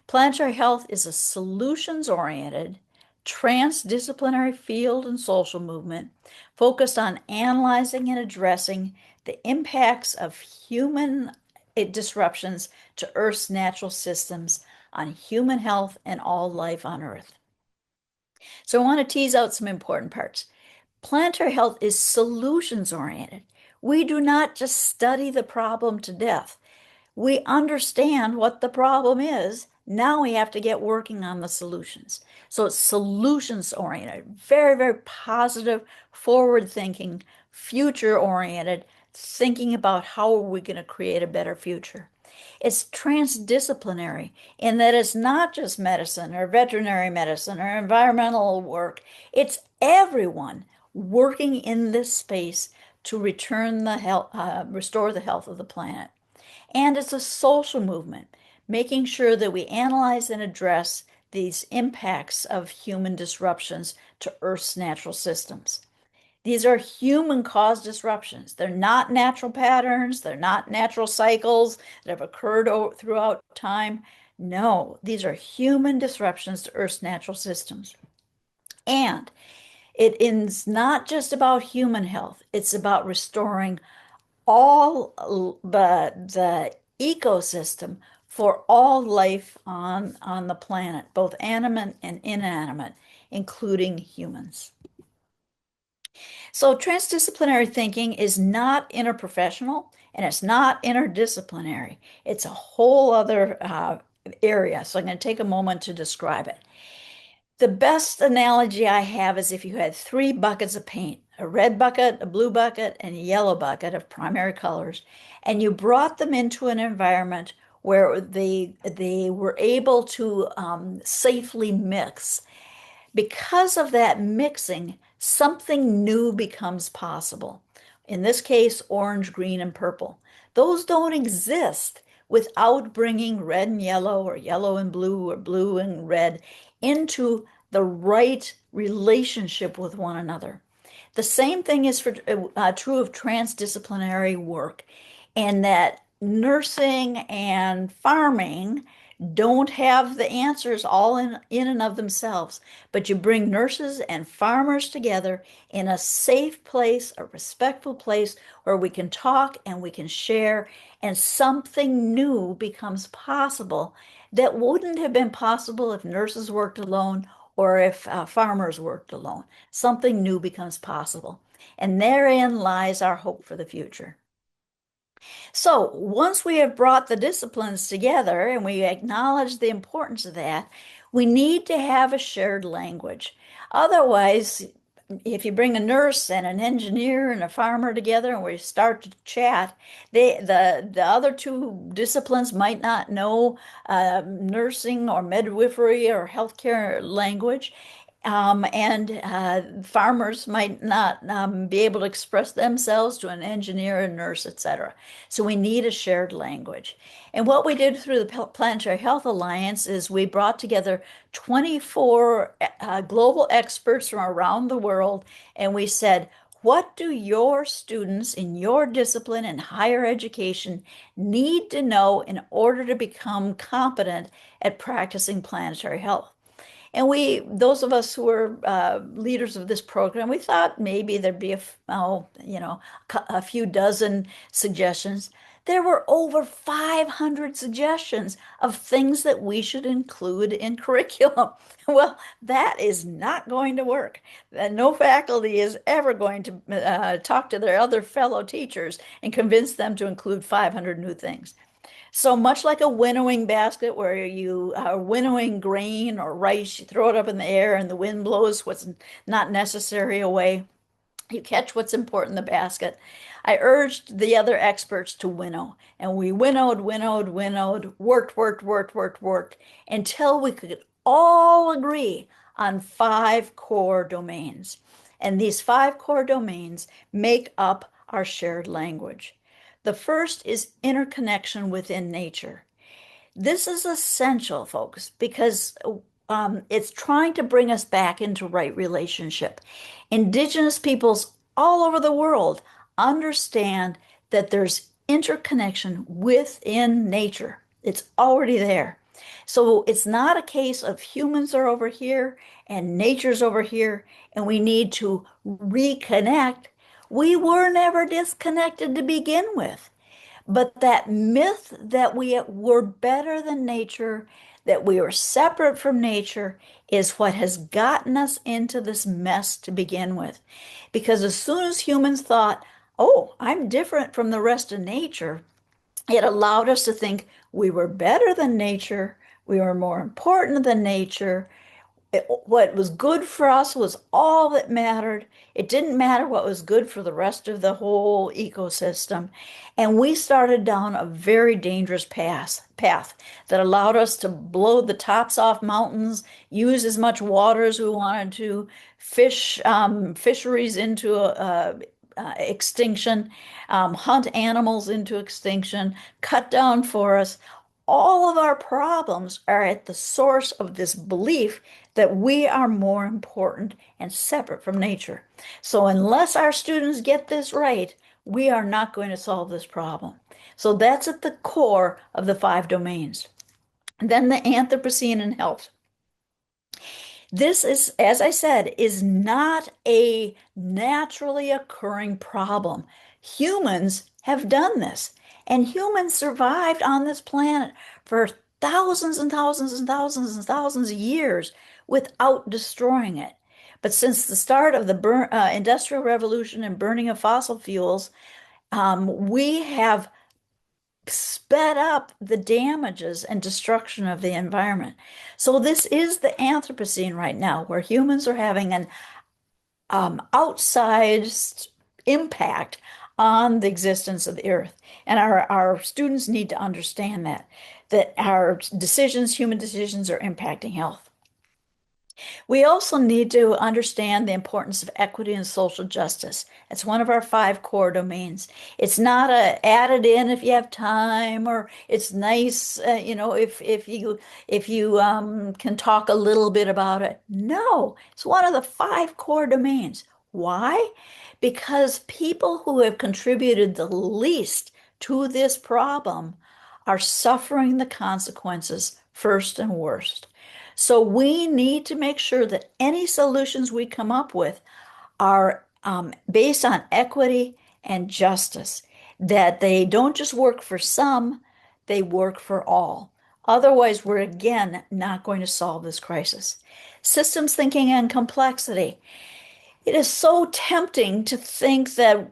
Speaker 4: Planetary health is a solutions-oriented, transdisciplinary field and social movement focused on analyzing and addressing the impacts of human disruptions to Earth's natural systems on human health and all life on Earth. So I want to tease out some important parts. Planetary health is solutions-oriented. We do not just study the problem to death. We understand what the problem is. Now we have to get working on the solutions. So it's solutions oriented, very, very positive, forward thinking, future oriented, thinking about how are we going to create a better future. It's transdisciplinary in that it's not just medicine or veterinary medicine or environmental work. It's everyone working in this space to return the health, restore the health of the planet. And it's a social movement, making sure that we analyze and address these impacts of human disruptions to Earth's natural systems. These are human-caused disruptions. They're not natural patterns. They're not natural cycles that have occurred throughout time. No, these are human disruptions to Earth's natural systems. And it is not just about human health. It's about restoring all the ecosystem for all life on the planet, both animate and inanimate, including humans. So transdisciplinary thinking is not interprofessional and it's not interdisciplinary. It's a whole other area. So I'm going to take a moment to describe it. The best analogy I have is if you had three buckets of paint, a red bucket, a blue bucket, and a yellow bucket of primary colors, and you brought them into an environment where they were able to safely mix. Because of that mixing, something new becomes possible. In this case, orange, green, and purple. Those don't exist without bringing red and yellow or yellow and blue or blue and red into the right relationship with one another. The same thing is true of transdisciplinary work, and that nursing and farming don't have the answers all in and of themselves, but you bring nurses and farmers together in a safe place, a respectful place where we can talk and we can share, and something new becomes possible that wouldn't have been possible if nurses worked alone or if farmers worked alone. Something new becomes possible. And therein lies our hope for the future. So once we have brought the disciplines together and we acknowledge the importance of that, We need to have a shared language. Otherwise, if you bring a nurse and an engineer and a farmer together and we start to chat, the other two disciplines might not know nursing or midwifery or healthcare language. And farmers might not be able to express themselves to an engineer, a nurse, etc. So we need a shared language. And what we did through the Planetary Health Alliance is we brought together 24 global experts from around the world, and we said, what do your students in your discipline in higher education need to know in order to become competent at practicing planetary health? And those of us who were leaders of this program, we thought maybe there'd be a few dozen suggestions. There were over 500 suggestions of things that we should include in curriculum. Well, that is not going to work. No faculty is ever going to talk to their other fellow teachers and convince them to include 500 new things. So much like a winnowing basket where you are winnowing grain or rice, you throw it up in the air and the wind blows what's not necessary away. You catch what's important in the basket. I urged the other experts to winnow, and we winnowed, winnowed, winnowed, worked until we could all agree on 5 core domains. And these 5 core domains make up our shared language. The first is interconnection within nature. This is essential, folks, because it's trying to bring us back into right relationship. Indigenous peoples all over the world understand that there's interconnection within nature. It's already there. So it's not a case of humans are over here and nature's over here, and we need to reconnect. We were never disconnected to begin with. But that myth that we were better than nature, that we were separate from nature, is what has gotten us into this mess to begin with. Because as soon as humans thought, oh, I'm different from the rest of nature, it allowed us to think we were better than nature, we were more important than nature, what was good for us was all that mattered. It didn't matter what was good for the rest of the whole ecosystem. And we started down a very dangerous path that allowed us to blow the tops off mountains, use as much water as we wanted to, fisheries into extinction, hunt animals into extinction, cut down forests. All of our problems are at the source of this belief that we are more important and separate from nature. So unless our students get this right, we are not going to solve this problem. So that's at the core of the 5 domains. Then the Anthropocene and health. This is, as I said, is not a naturally occurring problem. Humans have done this, and humans survived on this planet for thousands and thousands and thousands and thousands of years without destroying it. But since the start of the Industrial Revolution and burning of fossil fuels, we have sped up the damages and destruction of the environment. So this is the Anthropocene right now, where humans are having an outsized impact on the existence of the earth. And our students need to understand that our decisions, human decisions, are impacting health. We also need to understand the importance of equity and social justice. It's one of our 5 core domains. It's not added in if you have time, or it's nice, if you can talk a little bit about it. No, it's one of the 5 core domains. Why? Because people who have contributed the least to this problem are suffering the consequences first and worst. So we need to make sure that any solutions we come up with are based on equity and justice, that they don't just work for some, they work for all. Otherwise, we're again not going to solve this crisis. Systems thinking and complexity. It is so tempting to think that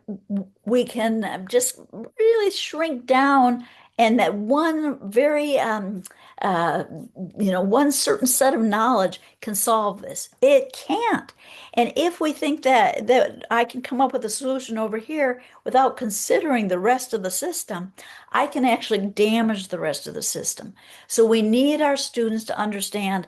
Speaker 4: we can just really shrink down and that one very uh, one certain set of knowledge can solve this. It can't. And if we think that I can come up with a solution over here without considering the rest of the system, I can actually damage the rest of the system. So we need our students to understand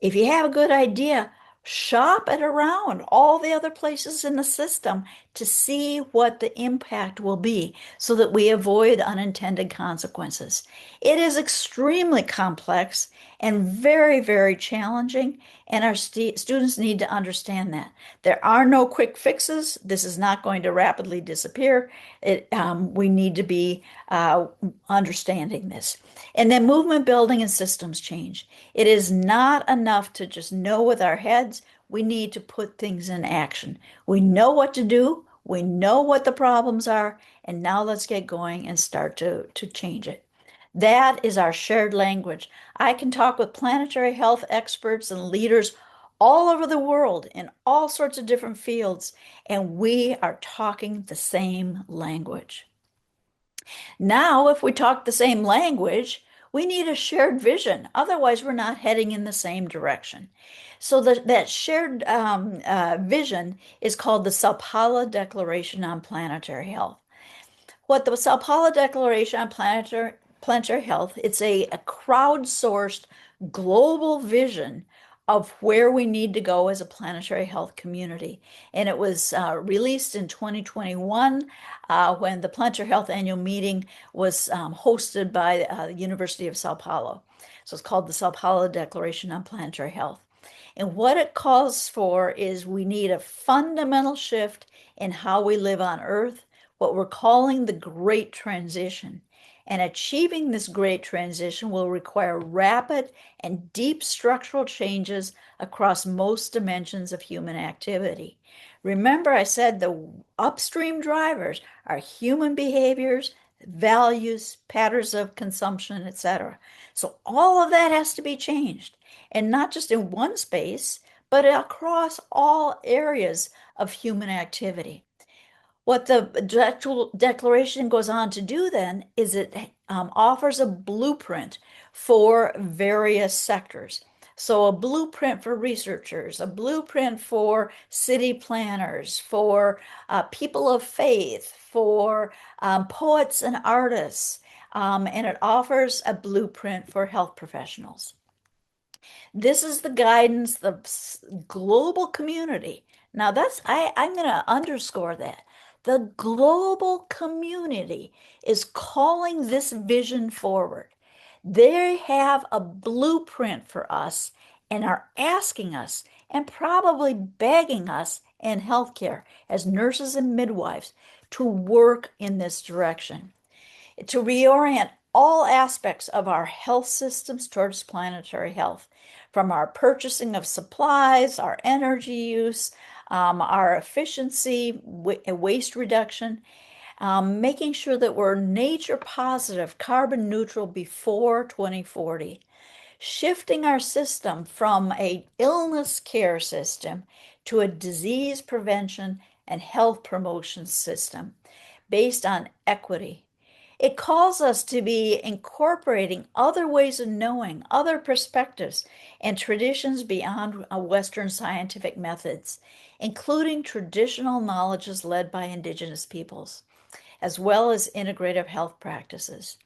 Speaker 4: if you have a good idea, shop it around all the other places in the system to see what the impact will be so that we avoid unintended consequences. It is extremely complex and very, very challenging, and our students need to understand that. There are no quick fixes. This is not going to rapidly disappear. We need to be understanding this. And then movement building and systems change. It is not enough to just know with our heads. We need to put things in action. We know what to do. We know what the problems are. And now let's get going and start to change it. That is our shared language. I can talk with planetary health experts and leaders all over the world in all sorts of different fields, and we are talking the same language. Now, if we talk the same language, we need a shared vision. Otherwise, we're not heading in the same direction. So that shared vision is called the Sao Paulo Declaration on Planetary Health. What the Sao Paulo Declaration on Planetary Health, it's a crowdsourced global vision of where we need to go as a planetary health community. And it was released in 2021 when the Planetary Health Annual Meeting was hosted by the University of Sao Paulo. So it's called the Sao Paulo Declaration on Planetary Health. And what it calls for is we need a fundamental shift in how we live on Earth, what we're calling the Great Transition. And achieving this great transition will require rapid and deep structural changes across most dimensions of human activity. Remember, I said the upstream drivers are human behaviors, values, patterns of consumption, etc. So all of that has to be changed, and not just in one space, but across all areas of human activity. What the declaration goes on to do then is it offers a blueprint for various sectors. So a blueprint for researchers, a blueprint for city planners, for people of faith, for poets and artists, and it offers a blueprint for health professionals. This is the guidance the global community. Now I'm going to underscore that. The global community is calling this vision forward. They have a blueprint for us and are asking us and probably begging us in healthcare as nurses and midwives to work in this direction, to reorient all aspects of our health systems towards planetary health, from our purchasing of supplies, our energy use, our efficiency, waste reduction, making sure that we're nature positive, carbon neutral before 2040, shifting our system from a illness care system to a disease prevention and health promotion system based on equity. It calls us to be incorporating other ways of knowing, other perspectives, and traditions beyond Western scientific methods, including traditional knowledges led by indigenous peoples, as well as integrative health practices.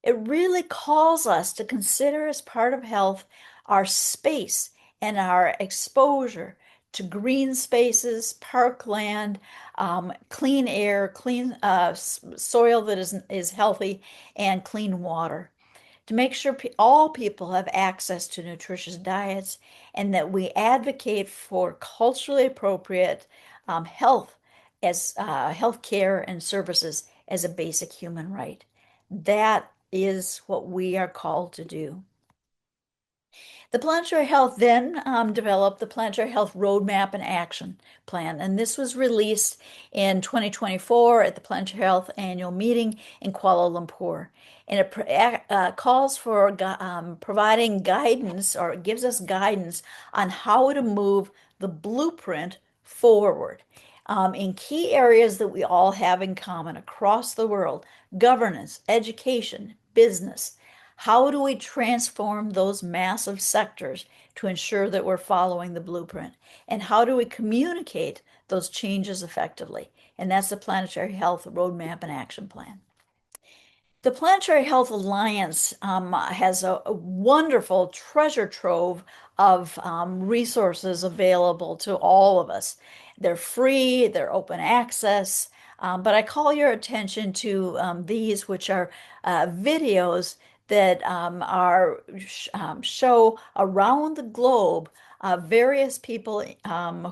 Speaker 4: It really calls us to consider as part of health our space and our exposure to green spaces, parkland, clean air, clean soil that is healthy, and clean water. To make sure all people have access to nutritious diets and that we advocate for culturally appropriate health as health care and services as a basic human right. That is what we are called to do. The Planetary Health then developed the Planetary Health Roadmap and Action Plan, and this was released in 2024 at the Planetary Health Annual Meeting in Kuala Lumpur. And it calls for providing guidance, or it gives us guidance on how to move the blueprint forward in key areas that we all have in common across the world: governance, education, business, How do we transform those massive sectors to ensure that we're following the blueprint? And how do we communicate those changes effectively? And that's the Planetary Health Roadmap and Action Plan. The Planetary Health Alliance has a wonderful treasure trove of resources available to all of us. They're free, they're open access, but I call your attention to these, which are videos that show around the globe various people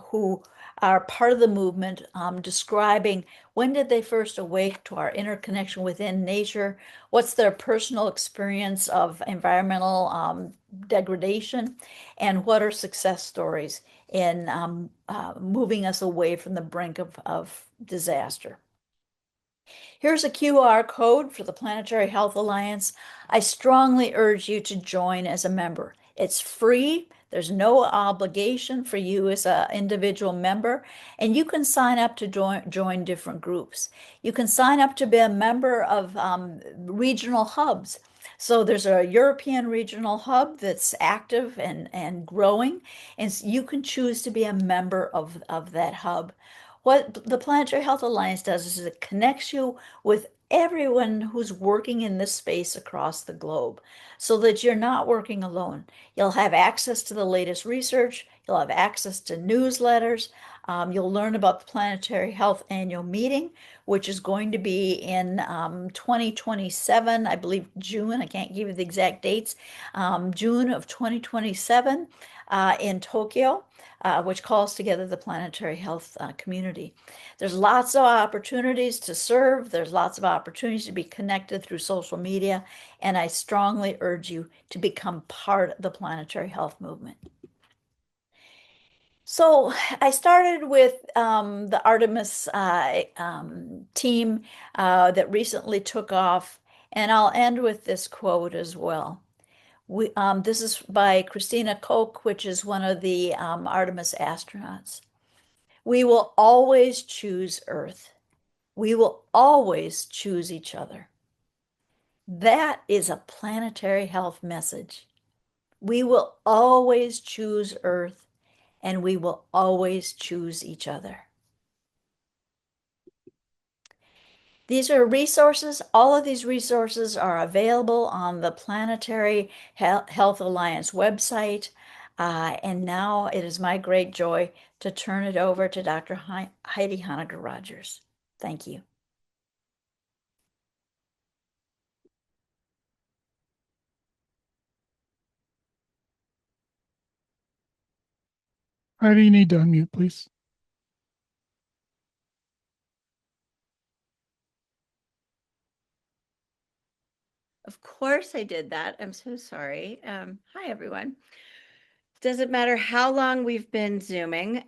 Speaker 4: who are part of the movement describing when did they first awake to our interconnection within nature, what's their personal experience of environmental degradation, and what are success stories in moving us away from the brink of disaster. Here's a QR code for the Planetary Health Alliance. I strongly urge you to join as a member. It's free. There's no obligation for you as an individual member, and you can sign up to join different groups. You can sign up to be a member of regional hubs. So there's a European regional hub that's active and growing, and you can choose to be a member of that hub. What the Planetary Health Alliance does is it connects you with everyone who's working in this space across the globe so that you're not working alone. You'll have access to the latest research, you'll have access to newsletters, you'll learn about the Planetary Health Annual Meeting, which is going to be in 2027, I believe June, I can't give you the exact dates, June of 2027 in Tokyo. Which calls together the planetary health community. There's lots of opportunities to serve. There's lots of opportunities to be connected through social media. And I strongly urge you to become part of the planetary health movement. So I started with the Artemis team that recently took off. And I'll end with this quote as well. This is by Christina Koch, which is one of the Artemis astronauts. We will always choose Earth. We will always choose each other. That is a planetary health message. We will always choose Earth, and we will always choose each other. These are resources. All of these resources are available on the Planetary Health Alliance website. And now it is my great joy to turn it over to Dr. Heidi Honegger Rogers. Thank you.
Speaker 6: Heidi, you need to unmute, please.
Speaker 5: Of course I did that. I'm so sorry. Hi, everyone. Doesn't matter how long we've been Zooming.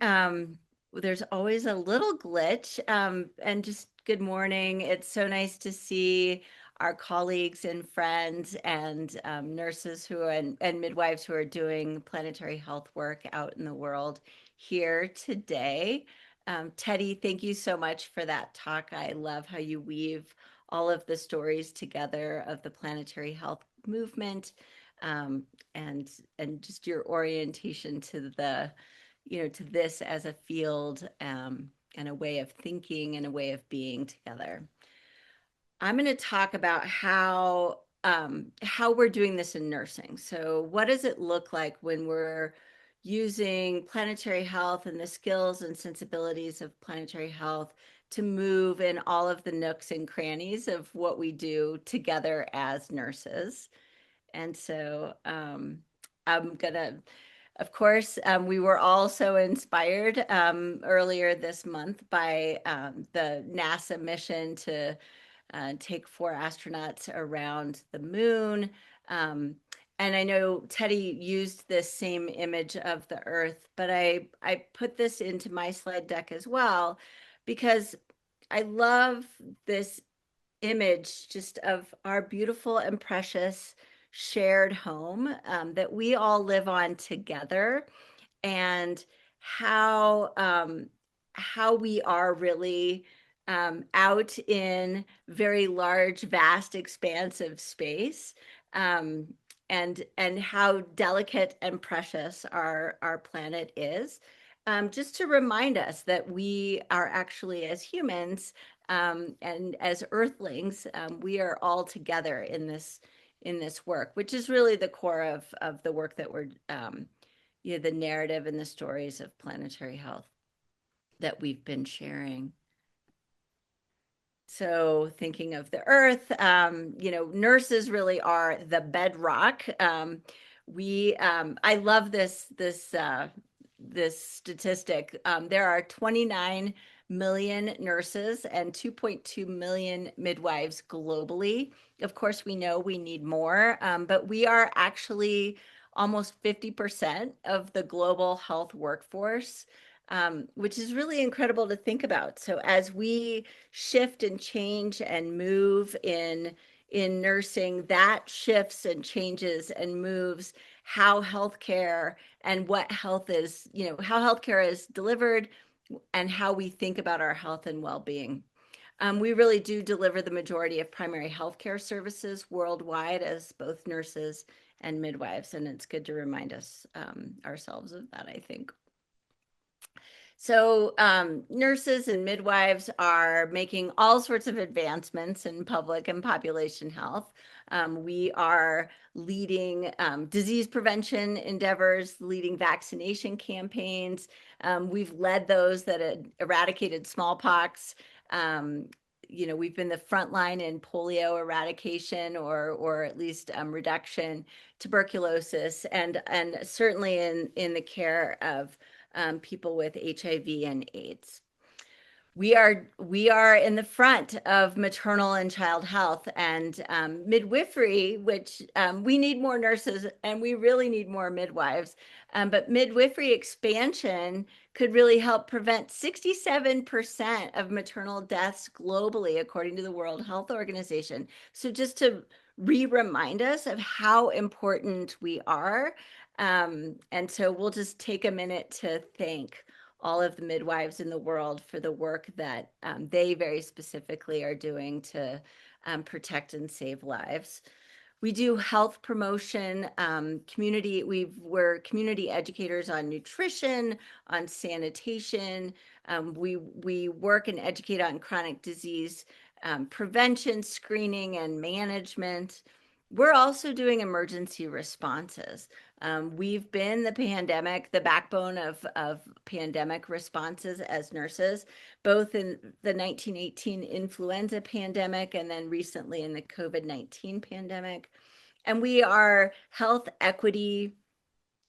Speaker 5: There's always a little glitch. And just good morning. It's so nice to see our colleagues and friends and nurses and midwives who are doing planetary health work out in the world here today. Teddy, thank you so much for that talk. I love how you weave all of the stories together of the planetary health movement, and just your orientation to the, to this as a field, and a way of thinking and a way of being together. I'm going to talk about how we're doing this in nursing. So what does it look like when we're using planetary health and the skills and sensibilities of planetary health to move in all of the nooks and crannies of what we do together as nurses? And so I'm gonna, of course, we were all so inspired earlier this month by the NASA mission to take 4 astronauts around the moon. And I know Teddy used this same image of the Earth, but I put this into my slide deck as well, because I love this image just of our beautiful and precious shared home that we all live on together, and how we are really out in very large, vast, expansive space, um, and how delicate and precious our planet is. Just to remind us that we are actually, as humans and as Earthlings, we are all together in this work, which is really the core of the work that we're the narrative and the stories of planetary health that we've been sharing. So thinking of the earth, nurses really are the bedrock. I love this statistic. There are 29 million nurses and 2.2 million midwives globally. Of course, we know we need more, but we are actually almost 50% of the global health workforce, which is really incredible to think about. So as we shift and change and move in nursing, that shifts and changes and moves how healthcare and what health is, how healthcare is delivered and how we think about our health and well-being. We really do deliver the majority of primary healthcare services worldwide as both nurses and midwives, and it's good to remind us ourselves of that, I think. So nurses and midwives are making all sorts of advancements in public and population health. We are leading disease prevention endeavors, leading vaccination campaigns. We've led those that had eradicated smallpox. We've been the front line in polio eradication or at least reduction, tuberculosis, and certainly in the care of people with HIV and AIDS. We are in the front of maternal and child health and midwifery, which we need more nurses and we really need more midwives. But midwifery expansion could really help prevent 67% of maternal deaths globally, according to the World Health Organization. So just to remind us of how important we are. And so we'll just take a minute to thank all of the midwives in the world for the work that they very specifically are doing to protect and save lives. We do health promotion, we're community educators on nutrition, on sanitation. We work and educate on chronic disease prevention, screening, and management. We're also doing emergency responses. We've been the backbone of pandemic responses as nurses, both in the 1918 influenza pandemic and then recently in the COVID-19 pandemic. And we are health equity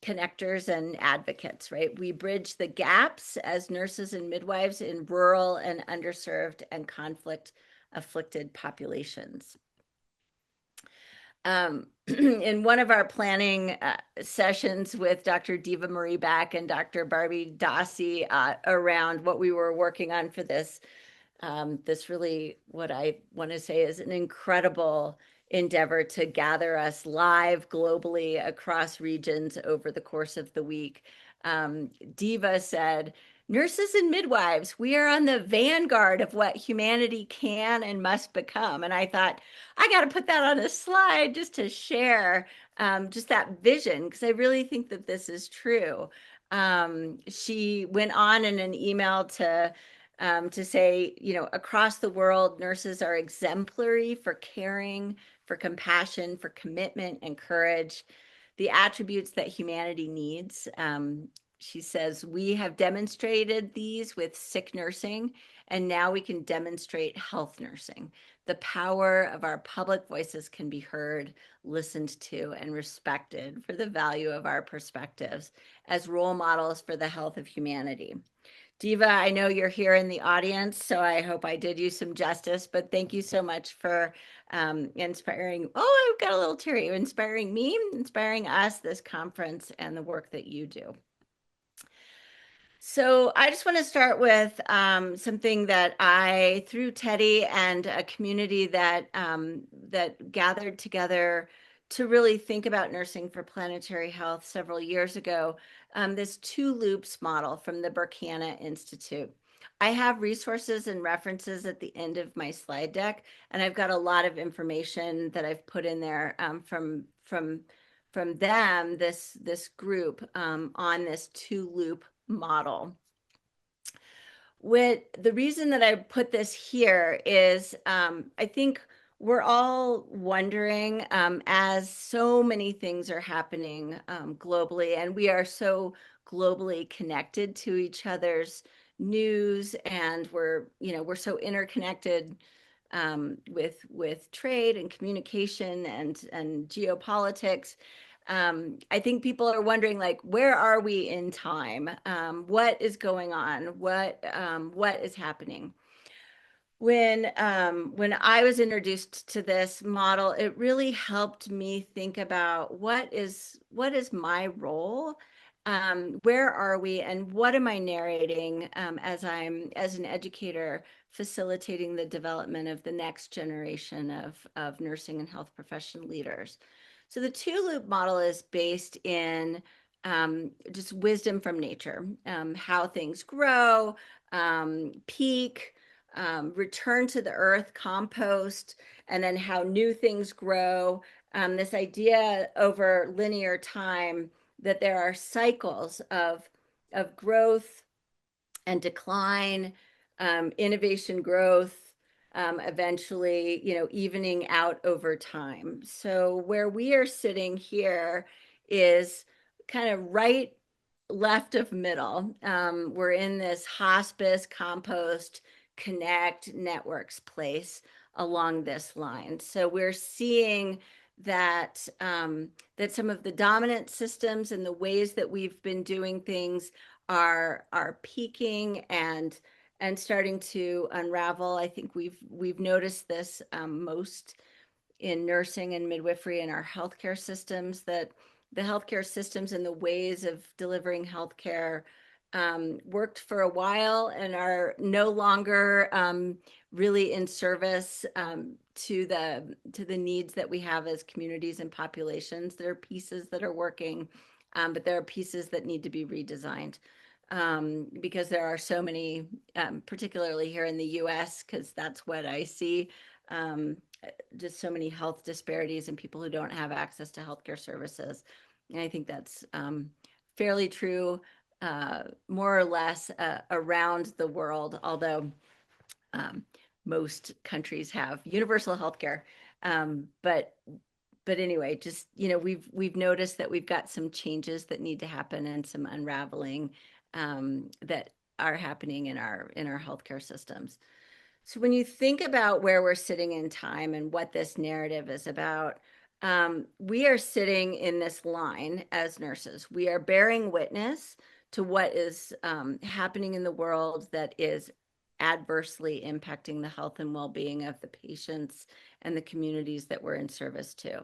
Speaker 5: connectors and advocates, right? We bridge the gaps as nurses and midwives in rural and underserved and conflict afflicted populations. In one of our planning sessions with Dr. Diva Marie Back and Dr. Barbie Dossi around what we were working on for this really, what I want to say is an incredible endeavor to gather us live globally across regions over the course of the week. Diva said, nurses and midwives, we are on the vanguard of what humanity can and must become. And I thought, I got to put that on a slide just to share just that vision, because I really think that this is true. She went on in an email to say, across the world, nurses are exemplary for caring, for compassion, for commitment and courage, the attributes that humanity needs. She says, we have demonstrated these with sick nursing, and now we can demonstrate health nursing. The power of our public voices can be heard, listened to, and respected for the value of our perspectives as role models for the health of humanity. Diva, I know you're here in the audience, so I hope I did you some justice, but thank you so much for inspiring, I've got a little teary, inspiring me, inspiring us, this conference, and the work that you do. So I just want to start with something that through Teddy and a community that gathered together to really think about nursing for planetary health several years ago, this two loops model from the Berkana Institute. I have resources and references at the end of my slide deck, and I've got a lot of information that I've put in there from them, this group, on this two loop model. The reason that I put this here is I think we're all wondering, as so many things are happening globally, and we are so globally connected to each other's news, and we're so interconnected with trade and communication and geopolitics. I think people are wondering, like, where are we in time? What is going on? What is happening? When I was introduced to this model, it really helped me think about what is my role, where are we, and what am I narrating as an educator facilitating the development of the next generation of nursing and health profession leaders. So the two loop model is based in just wisdom from nature, how things grow, peak, return to the earth, compost, and then how new things grow. This idea over linear time that there are cycles of growth and decline, innovation growth, eventually, evening out over time. So where we are sitting here is kind of right, left of middle. We're in this hospice, compost, connect networks place along this line. So we're seeing that that some of the dominant systems and the ways that we've been doing things are peaking and starting to unravel. I think we've noticed this most in nursing and midwifery in our healthcare systems, that the healthcare systems and the ways of delivering healthcare worked for a while and are no longer really in service to the needs that we have as communities and populations. There are pieces that are working, but there are pieces that need to be redesigned. Because there are so many, particularly here in the US, because that's what I see, just so many health disparities and people who don't have access to healthcare services. And I think that's fairly true, more or less around the world, although most countries have universal healthcare. But anyway, just we've noticed that we've got some changes that need to happen and some unraveling that are happening in our healthcare systems. So when you think about where we're sitting in time and what this narrative is about, we are sitting in this line as nurses. We are bearing witness to what is happening in the world that is adversely impacting the health and well-being of the patients and the communities that we're in service to.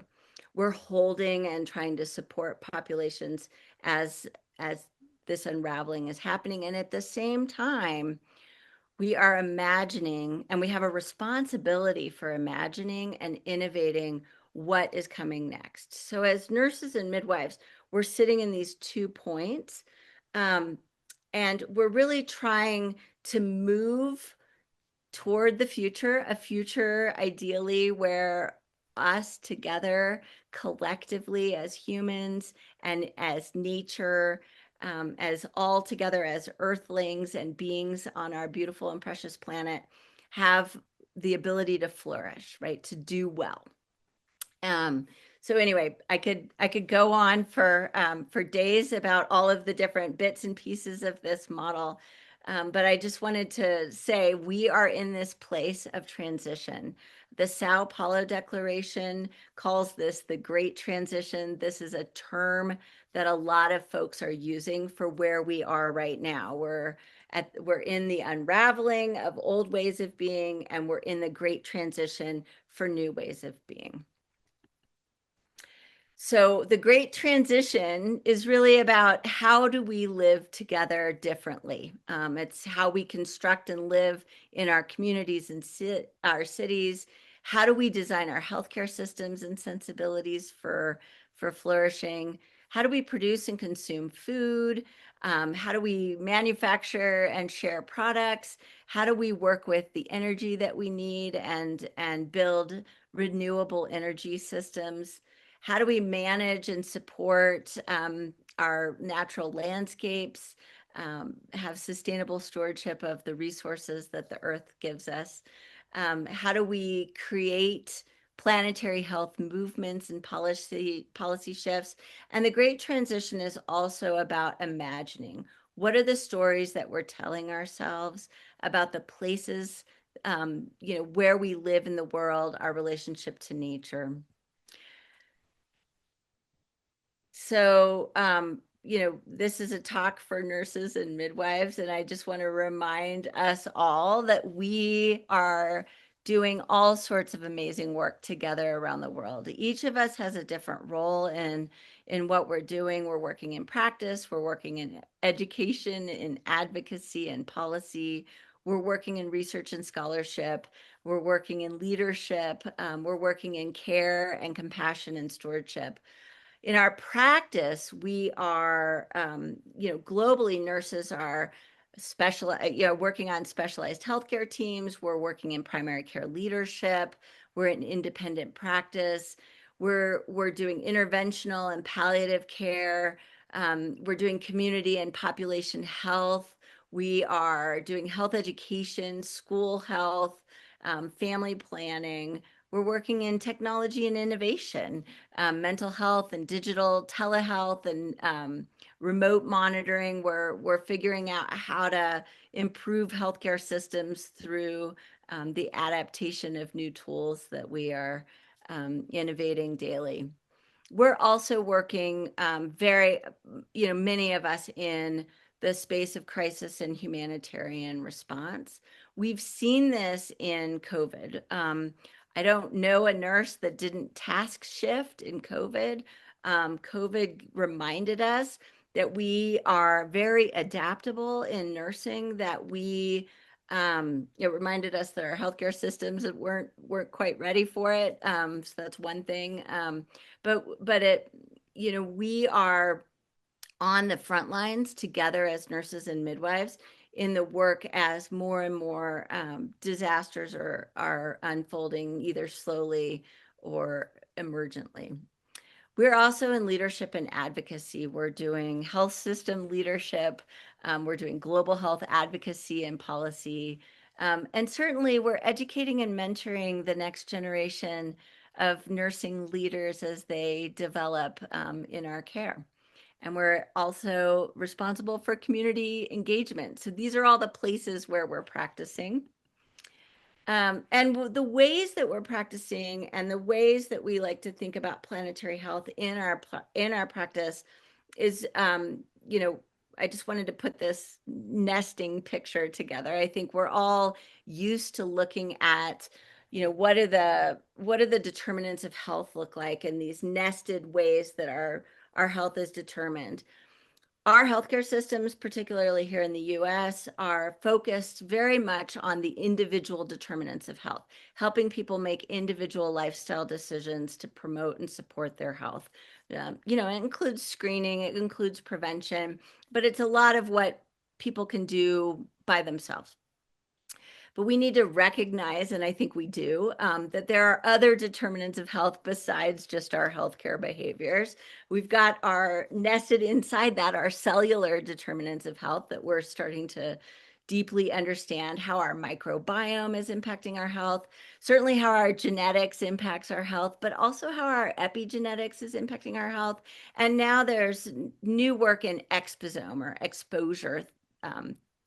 Speaker 5: We're holding and trying to support populations as this unraveling is happening. And at the same time, we are imagining, and we have a responsibility for imagining and innovating what is coming next. So as nurses and midwives, we're sitting in these 2 points, and we're really trying to move toward the future, a future ideally where us together collectively as humans and as nature, as all together as earthlings and beings on our beautiful and precious planet, have the ability to flourish, right? To do well. So anyway, I could go on for days about all of the different bits and pieces of this model. But I just wanted to say we are in this place of transition. The Sao Paulo Declaration calls this the Great Transition. This is a term that a lot of folks are using for where we are right now. We're in the unraveling of old ways of being, and we're in the Great Transition for new ways of being. So the Great Transition is really about how do we live together differently. It's how we construct and live in our communities and our cities. How do we design our healthcare systems and sensibilities for flourishing? how do we produce and consume food? How do we manufacture and share products? How do we work with the energy that we need and build renewable energy systems? How do we manage and support our natural landscapes, have sustainable stewardship of the resources that the earth gives us? How do we create planetary health movements and policy shifts? And the great transition is also about imagining what are the stories that we're telling ourselves about the places, where we live in the world, our relationship to nature. So, this is a talk for nurses and midwives, and I just want to remind us all that we are doing all sorts of amazing work together around the world. Each of us has a different role in what we're doing. We're working in practice, we're working in education, in advocacy and policy, we're working in research and scholarship, we're working in leadership, we're working in care and compassion and stewardship. In our practice, we are, globally, nurses are working on specialized healthcare teams. We're working in primary care leadership. We're in independent practice. We're doing interventional and palliative care. We're doing community and population health. We are doing health education, school health, family planning. We're working in technology and innovation, mental health and digital telehealth and remote monitoring. We're figuring out how to improve healthcare systems through the adaptation of new tools that we are innovating daily. We're also working many of us in the space of crisis and humanitarian response. We've seen this in COVID. I don't know a nurse that didn't task shift in COVID. COVID reminded us that we are very adaptable in nursing, that it reminded us that our healthcare systems weren't quite ready for it. So that's one thing. We are on the front lines together as nurses and midwives in the work as more and more disasters are unfolding either slowly or emergently. We're also in leadership and advocacy. We're doing health system leadership. We're doing global health advocacy and policy. And certainly we're educating and mentoring the next generation of nursing leaders as they develop in our care. And we're also responsible for community engagement. So these are all the places where we're practicing. And the ways that we're practicing and the ways that we like to think about planetary health in our practice is, I just wanted to put this nesting picture together. I think we're all used to looking at, what are the determinants of health look like in these nested ways that our health is determined. Our healthcare systems, particularly here in the US, are focused very much on the individual determinants of health, helping people make individual lifestyle decisions to promote and support their health. It includes screening, it includes prevention, but it's a lot of what people can do by themselves. But we need to recognize, and I think we do, that there are other determinants of health besides just our healthcare behaviors. We've got nested inside that, our cellular determinants of health that we're starting to deeply understand how our microbiome is impacting our health, certainly how our genetics impacts our health, but also how our epigenetics is impacting our health. And now there's new work in exposome or exposure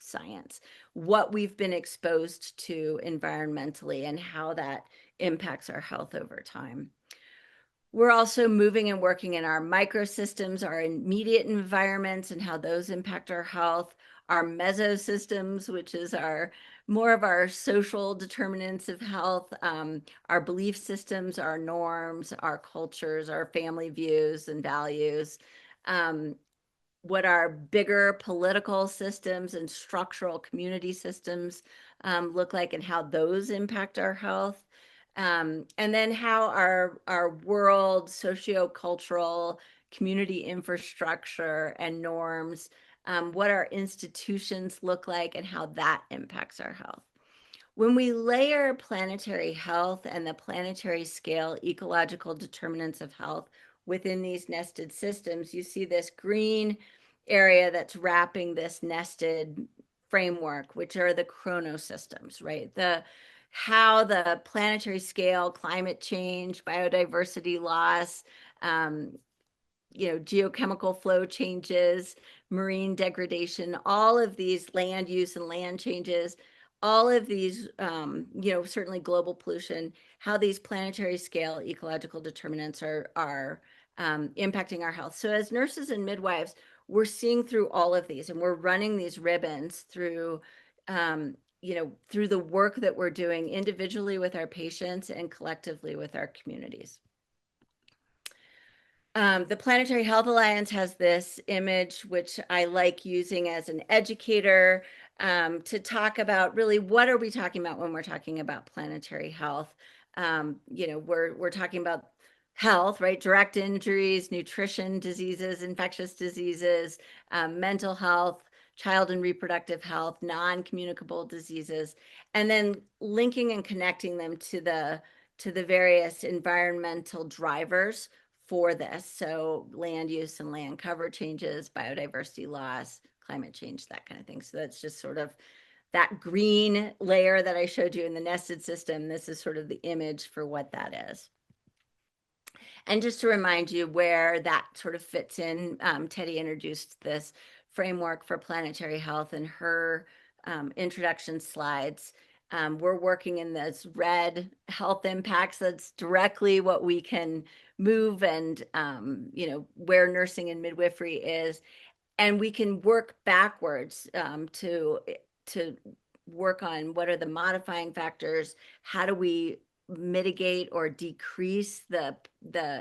Speaker 5: science, what we've been exposed to environmentally and how that impacts our health over time. We're also moving and working in our microsystems, our immediate environments and how those impact our health, our mesosystems, which is more of our social determinants of health, our belief systems, our norms, our cultures, our family views and values, what our bigger political systems and structural community systems look like and how those impact our health. And then how our world, sociocultural, community infrastructure and norms, what our institutions look like, and how that impacts our health. When we layer planetary health and the planetary scale ecological determinants of health within these nested systems, you see this green area that's wrapping this nested framework, which are the chronosystems, right? How the planetary scale, climate change, biodiversity loss, geochemical flow changes, marine degradation, all of these land use and land changes, all of these, certainly global pollution, how these planetary scale ecological determinants are impacting our health. So as nurses and midwives, we're seeing through all of these, and we're running these ribbons through, through the work that we're doing individually with our patients and collectively with our communities. The Planetary Health Alliance has this image, which I like using as an educator, to talk about really what are we talking about when we're talking about planetary health. We're talking about health, right? Direct injuries, nutrition diseases, infectious diseases, mental health, child and reproductive health, non-communicable diseases, and then linking and connecting them to the various environmental drivers for this. So land use and land cover changes, biodiversity loss, climate change, that kind of thing. So that's just sort of that green layer that I showed you in the nested system. This is sort of the image for what that is. And just to remind you where that sort of fits in, Teddy introduced this framework for planetary health in her introduction slides. We're working in this red health impacts. That's directly what we can move and, where nursing and midwifery is. And we can work backwards to work on what are the modifying factors, how do we mitigate or decrease the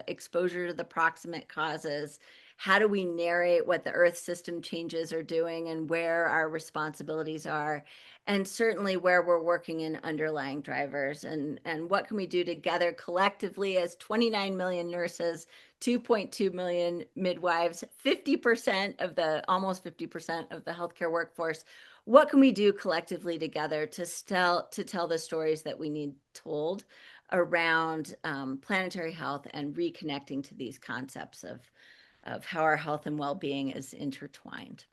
Speaker 5: exposure to the proximate causes, how do we narrate what the earth system changes are doing and where our responsibilities are, and certainly where we're working in underlying drivers, and what can we do together collectively as 29 million nurses, 2.2 million midwives, 50% of almost 50% of the healthcare workforce. What can we do collectively together to tell the stories that we need told around planetary health and reconnecting to these concepts of how our health and well-being is intertwined?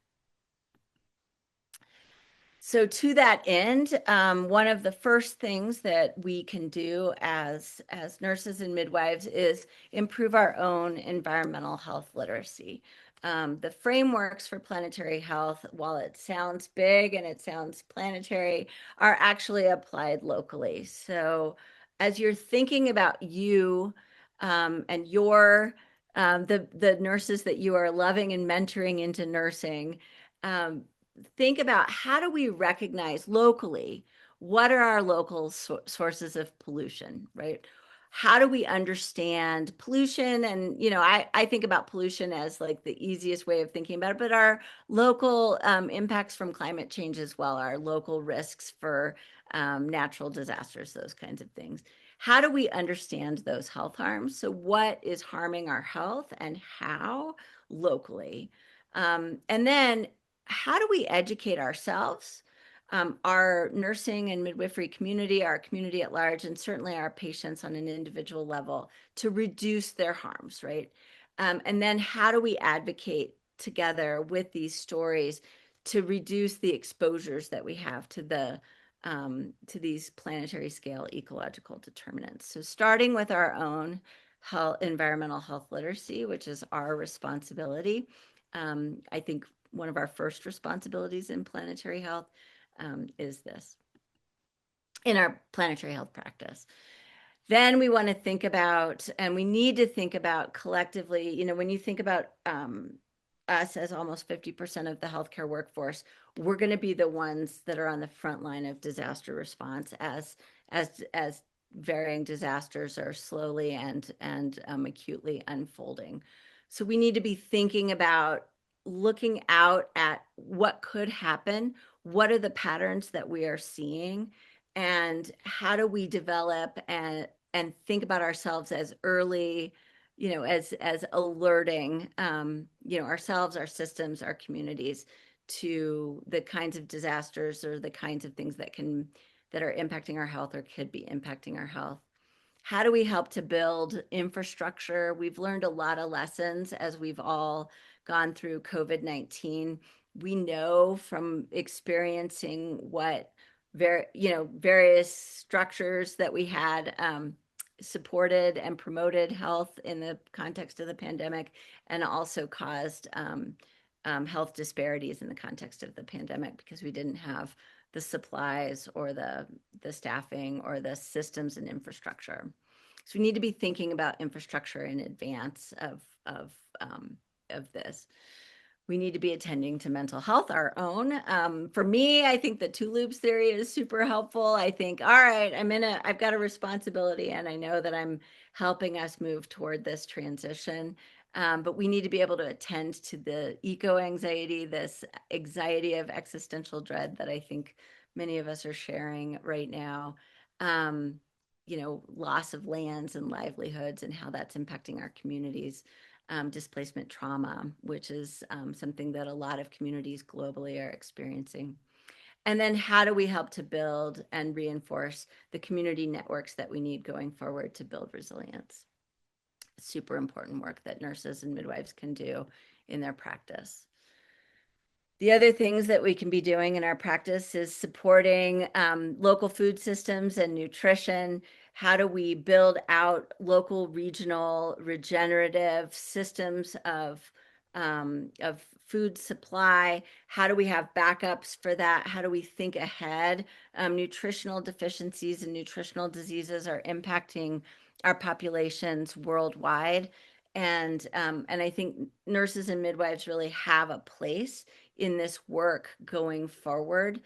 Speaker 5: So to that end, one of the first things that we can do as nurses and midwives is improve our own environmental health literacy. The frameworks for planetary health, while it sounds big and it sounds planetary, are actually applied locally. So as you're thinking about you and your the nurses that you are loving and mentoring into nursing, think about how do we recognize locally what are our local sources of pollution, right? How do we understand pollution? And, I think about pollution as like the easiest way of thinking about it, but our local impacts from climate change as well, our local risks for natural disasters, those kinds of things. How do we understand those health harms? So what is harming our health and how locally? And then how do we educate ourselves, our nursing and midwifery community, our community at large, and certainly our patients on an individual level to reduce their harms, right? And then how do we advocate together with these stories to reduce the exposures that we have to these planetary scale ecological determinants? So starting with our own environmental health literacy, which is our responsibility. I think one of our first responsibilities in planetary health is this in our planetary health practice. Then we want to think about, and we need to think about collectively, when you think about us as almost 50% of the healthcare workforce, we're going to be the ones that are on the front line of disaster response as varying disasters are slowly and acutely unfolding. So we need to be thinking about looking out at what could happen, what are the patterns that we are seeing, and how do we develop and think about ourselves as early as alerting, ourselves, our systems, our communities to the kinds of disasters or the kinds of things that are impacting our health or could be impacting our health. How do we help to build infrastructure? We've learned a lot of lessons as we've all gone through COVID-19. We know from experiencing what various structures that we had supported and promoted health in the context of the pandemic, and also caused health disparities in the context of the pandemic because we didn't have the supplies or the staffing or the systems and infrastructure. So we need to be thinking about infrastructure in advance of this. We need to be attending to mental health, our own. For me, I think the two loops theory is super helpful. I think, all right, I've got a responsibility, and I know that I'm helping us move toward this transition. But we need to be able to attend to the eco-anxiety, this anxiety of existential dread that I think many of us are sharing right now. Loss of lands and livelihoods and how that's impacting our communities. Displacement trauma, which is something that a lot of communities globally are experiencing. And then how do we help to build and reinforce the community networks that we need going forward to build resilience? Super important work that nurses and midwives can do in their practice. The other things that we can be doing in our practice is supporting local food systems and nutrition. How do we build out local, regional, regenerative systems of food supply? How do we have backups for that? How do we think ahead? Nutritional deficiencies and nutritional diseases are impacting our populations worldwide. And I think nurses and midwives really have a place in this work going forward.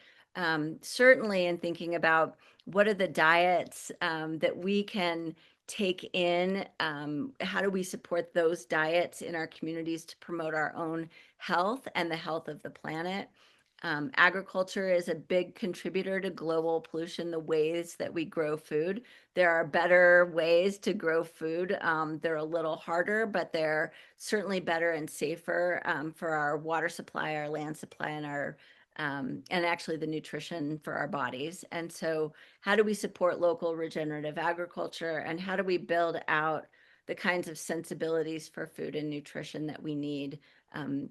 Speaker 5: Certainly in thinking about what are the diets that we can take in, how do we support those diets in our communities to promote our own health and the health of the planet. Agriculture is a big contributor to global pollution, the ways that we grow food. There are better ways to grow food. They're a little harder, but they're certainly better and safer for our water supply, our land supply, and actually the nutrition for our bodies. And so how do we support local regenerative agriculture, and how do we build out the kinds of sensibilities for food and nutrition that we need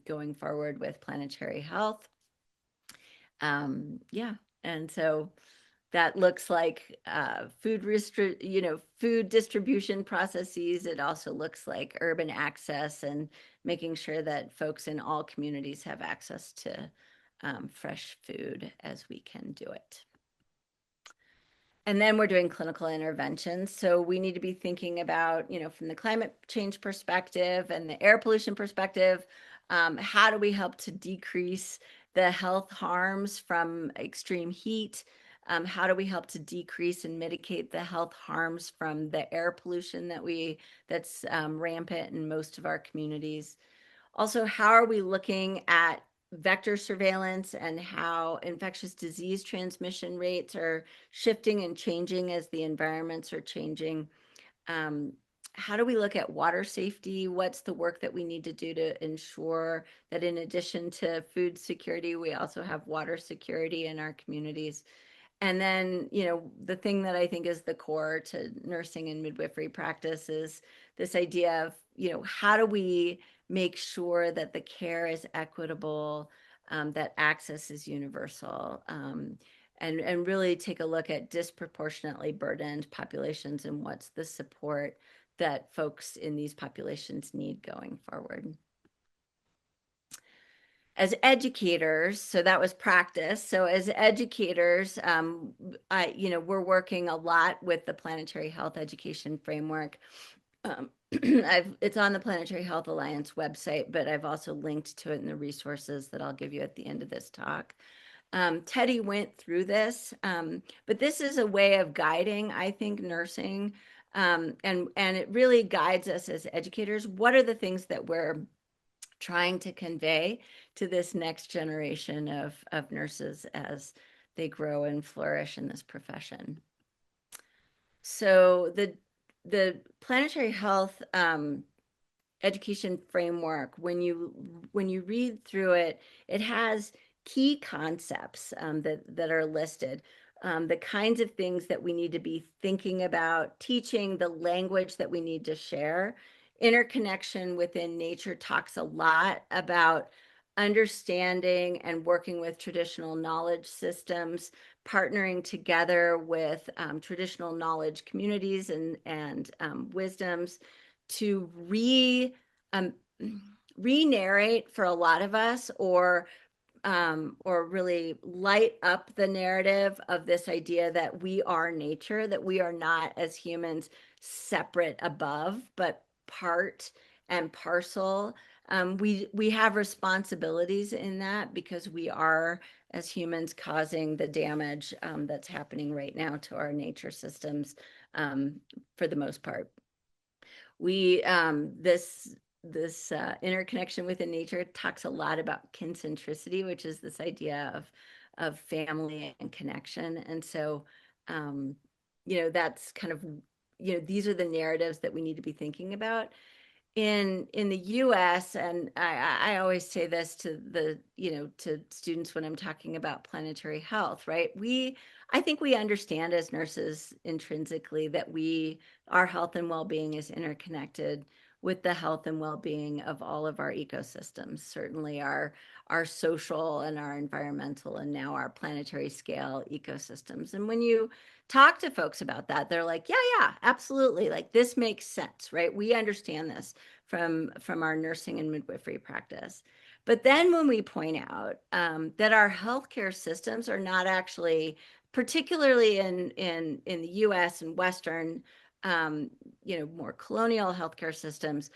Speaker 5: going forward with planetary health? And so that looks like food distribution processes. It also looks like urban access and making sure that folks in all communities have access to fresh food as we can do it. And then we're doing clinical interventions. So we need to be thinking about, from the climate change perspective and the air pollution perspective, how do we help to decrease the health harms from extreme heat? How do we help to decrease and mitigate the health harms from the air pollution that's rampant in most of our communities? Also, how are we looking at vector surveillance and how infectious disease transmission rates are shifting and changing as the environments are changing? How do we look at water safety? What's the work that we need to do to ensure that in addition to food security, we also have water security in our communities? And then, the thing that I think is the core to nursing and midwifery practice is this idea of, how do we make sure that the care is equitable, that access is universal, and really take a look at disproportionately burdened populations and what's the support that folks in these populations need going forward. As educators, so that was practice. So as educators, we're working a lot with the Planetary Health Education Framework. It's on the Planetary Health Alliance website, but I've also linked to it in the resources that I'll give you at the end of this talk. Teddy went through this, but this is a way of guiding, I think, nursing, and it really guides us as educators. What are the things that we're trying to convey to this next generation of nurses as they grow and flourish in this profession? So the planetary health education framework, when you read through it, it has key concepts that are listed. The kinds of things that we need to be thinking about, teaching, the language that we need to share. Interconnection within nature talks a lot about understanding and working with traditional knowledge systems, partnering together with traditional knowledge communities and wisdoms to um, re-narrate for a lot of us, or really light up the narrative of this idea that we are nature, that we are not as humans separate above, but part and parcel. We have responsibilities in that because we are, as humans, causing the damage that's happening right now to our nature systems for the most part. We this interconnection within nature talks a lot about kincentricity, which is this idea of family and connection. And so, that's kind of, these are the narratives that we need to be thinking about in the US. And I always say this to to students when I'm talking about planetary health, right? I think we understand as nurses intrinsically that our health and well-being is interconnected with the health and well-being of all of our ecosystems, certainly our social and our environmental and now our planetary scale ecosystems. And when you talk to folks about that, they're like, yeah, absolutely. Like, this makes sense, right? We understand this from our nursing and midwifery practice. But then when we point out that our healthcare systems are not actually, particularly in the US and Western, more colonial healthcare systems,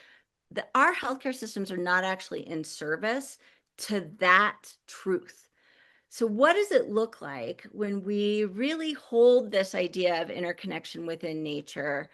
Speaker 5: that our healthcare systems are not actually in service to that truth. So what does it look like when we really hold this idea of interconnection within nature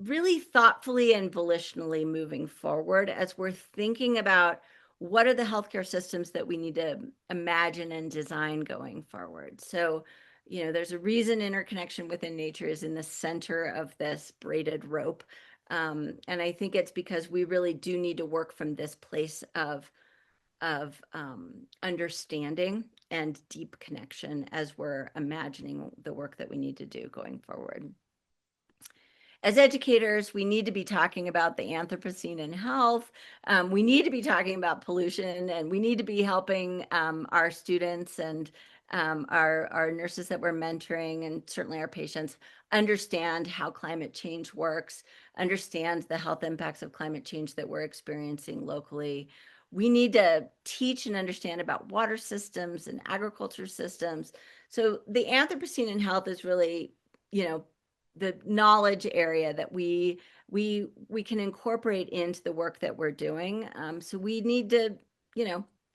Speaker 5: really thoughtfully and volitionally moving forward as we're thinking about what are the healthcare systems that we need to imagine and design going forward? So, there's a reason interconnection within nature is in the center of this braided rope. And I think it's because we really do need to work from this place of understanding and deep connection as we're imagining the work that we need to do going forward. As educators, we need to be talking about the Anthropocene in health. We need to be talking about pollution, and we need to be helping our students and our nurses that we're mentoring, and certainly our patients, understand how climate change works, understand the health impacts of climate change that we're experiencing locally. We need to teach and understand about water systems and agriculture systems. So the Anthropocene in health is really, the knowledge area that we can incorporate into the work that we're doing. So we need to,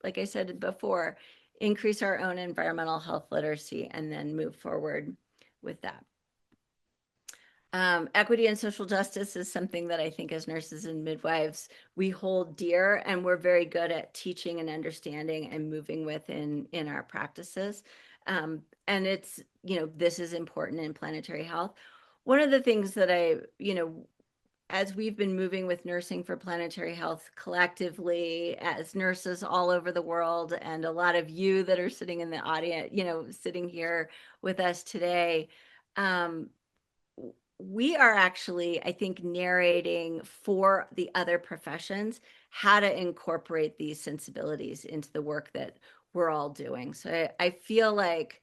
Speaker 5: like I said before, increase our own environmental health literacy and then move forward with that. Equity and social justice is something that I think as nurses and midwives, we hold dear, and we're very good at teaching and understanding and moving within in our practices. And it's, this is important in planetary health. One of the things that as we've been moving with nursing for planetary health collectively as nurses all over the world, and a lot of you that are sitting in the audience, sitting here with us today, we are actually, I think, narrating for the other professions how to incorporate these sensibilities into the work that we're all doing. So I feel like,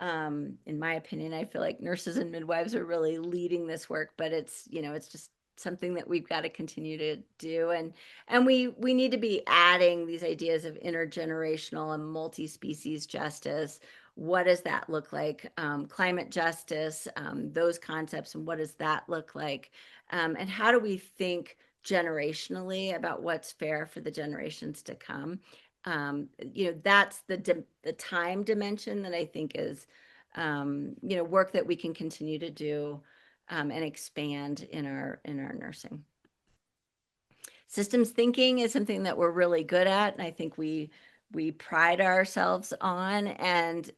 Speaker 5: in my opinion, I feel like nurses and midwives are really leading this work, but it's just something that we've got to continue to do. And we need to be adding these ideas of intergenerational and multi-species justice. What does that look like? Climate justice, those concepts, and what does that look like? And how do we think generationally about what's fair for the generations to come? That's the time dimension that I think is, work that we can continue to do and expand in our nursing. Systems thinking is something that we're really good at, and I think we we pride ourselves on. And,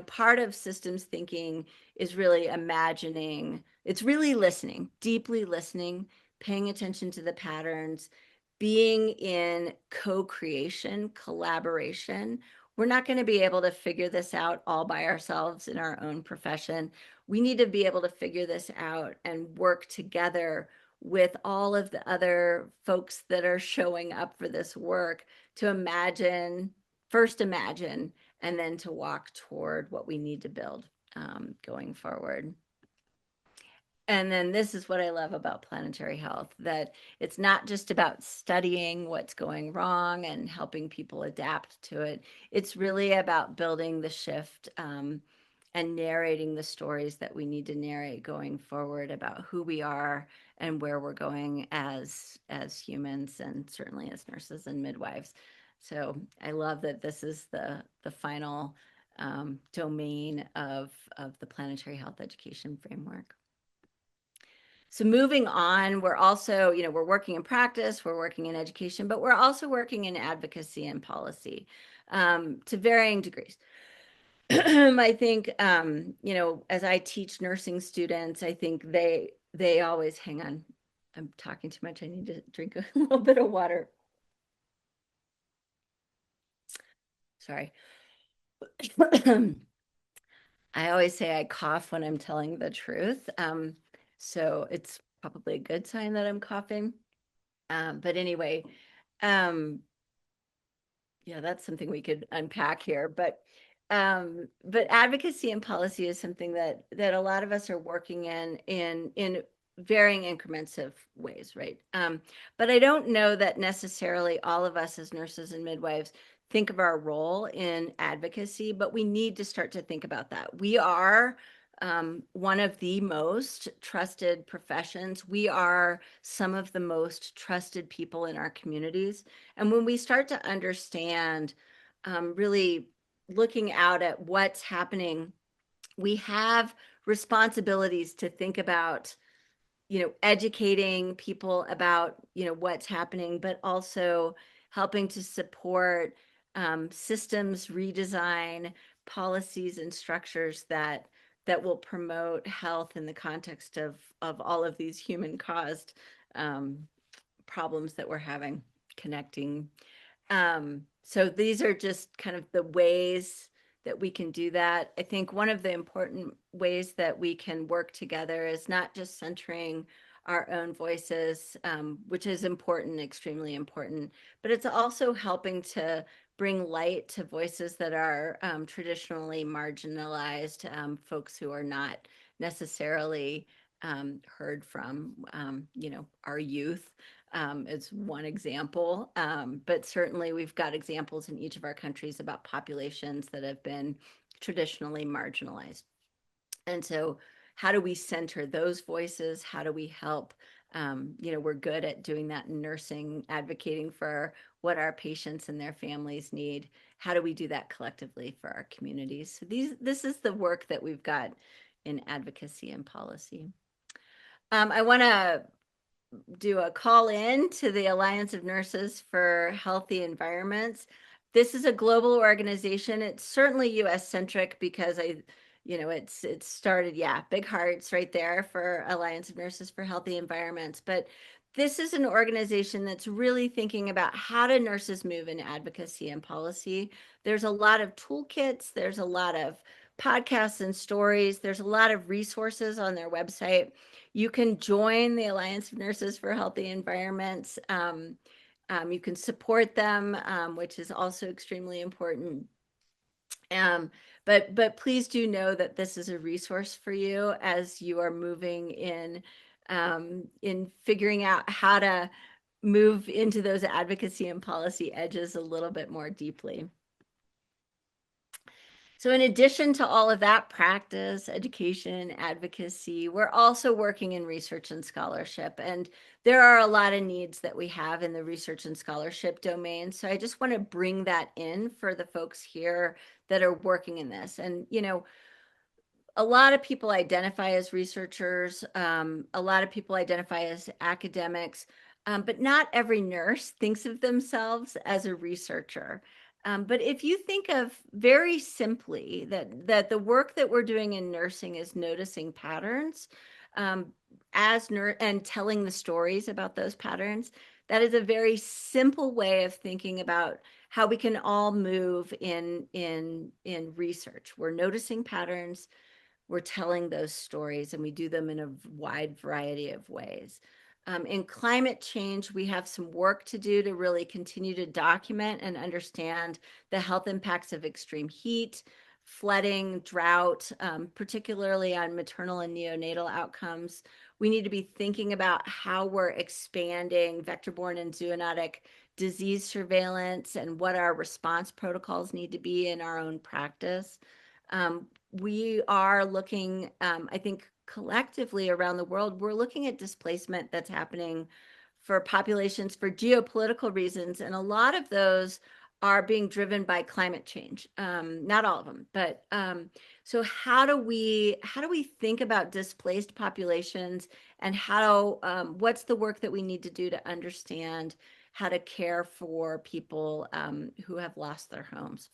Speaker 5: part of systems thinking is really imagining, it's really listening, deeply listening, paying attention to the patterns, being in co-creation, collaboration. We're not going to be able to figure this out all by ourselves in our own profession. We need to be able to figure this out and work together with all of the other folks that are showing up for this work to first imagine, and then to walk toward what we need to build going forward. And then this is what I love about planetary health, that it's not just about studying what's going wrong and helping people adapt to it. It's really about building the shift and narrating the stories that we need to narrate going forward about who we are and where we're going as humans, and certainly as nurses and midwives. So I love that this is the final domain of the planetary health education framework. So moving on, we're also, we're working in practice, we're working in education, but we're also working in advocacy and policy to varying degrees. I think, as I teach nursing students, I think they always, hang on, I'm talking too much. I need to drink a little bit of water. Sorry. I always say I cough when I'm telling the truth. So it's probably a good sign that I'm coughing. But anyway, yeah, that's something we could unpack here. But advocacy and policy is something that a lot of us are working in varying increments of ways, right? But I don't know that necessarily all of us as nurses and midwives think of our role in advocacy, but we need to start to think about that. We are one of the most trusted professions. We are some of the most trusted people in our communities. And when we start to understand, really looking out at what's happening, we have responsibilities to think about, educating people about, what's happening, but also helping to support systems redesign, policies and structures that will promote health in the context of all of these human caused problems that we're having connecting. So these are just kind of the ways that we can do that. I think one of the important ways that we can work together is not just centering our own voices, which is important, extremely important, but it's also helping to bring light to voices that are traditionally marginalized, folks who are not necessarily heard from, our youth. Is one example, but certainly we've got examples in each of our countries about populations that have been traditionally marginalized. And so how do we center those voices? How do we help? We're good at doing that in nursing, advocating for what our patients and their families need. How do we do that collectively for our communities? So this is the work that we've got in advocacy and policy. I want to do a call in to the Alliance of Nurses for Healthy Environments. This is a global organization. It's certainly US centric because it's started, big hearts right there for Alliance of Nurses for Healthy Environments. But this is an organization that's really thinking about how do nurses move in advocacy and policy. There's a lot of toolkits. There's a lot of podcasts and stories. There's a lot of resources on their website. You can join the Alliance of Nurses for Healthy Environments. You can support them, which is also extremely important. But please do know that this is a resource for you as you are moving in figuring out how to move into those advocacy and policy edges a little bit more deeply. So in addition to all of that practice, education, advocacy, we're also working in research and scholarship. And there are a lot of needs that we have in the research and scholarship domain. So I just want to bring that in for the folks here that are working in this. And, a lot of people identify as researchers. A lot of people identify as academics, but not every nurse thinks of themselves as a researcher. But if you think of very simply that the work that we're doing in nursing is noticing patterns, and telling the stories about those patterns, that is a very simple way of thinking about how we can all move in research. We're noticing patterns, we're telling those stories, and we do them in a wide variety of ways. In climate change, we have some work to do to really continue to document and understand the health impacts of extreme heat, flooding, drought, particularly on maternal and neonatal outcomes. We need to be thinking about how we're expanding vector-borne and zoonotic disease surveillance and what our response protocols need to be in our own practice. We are looking, I think, collectively around the world, we're looking at displacement that's happening for populations for geopolitical reasons. And a lot of those are being driven by climate change. Not all of them, but so how do we think about displaced populations, and what's the work that we need to do to understand how to care for people who have lost their homes?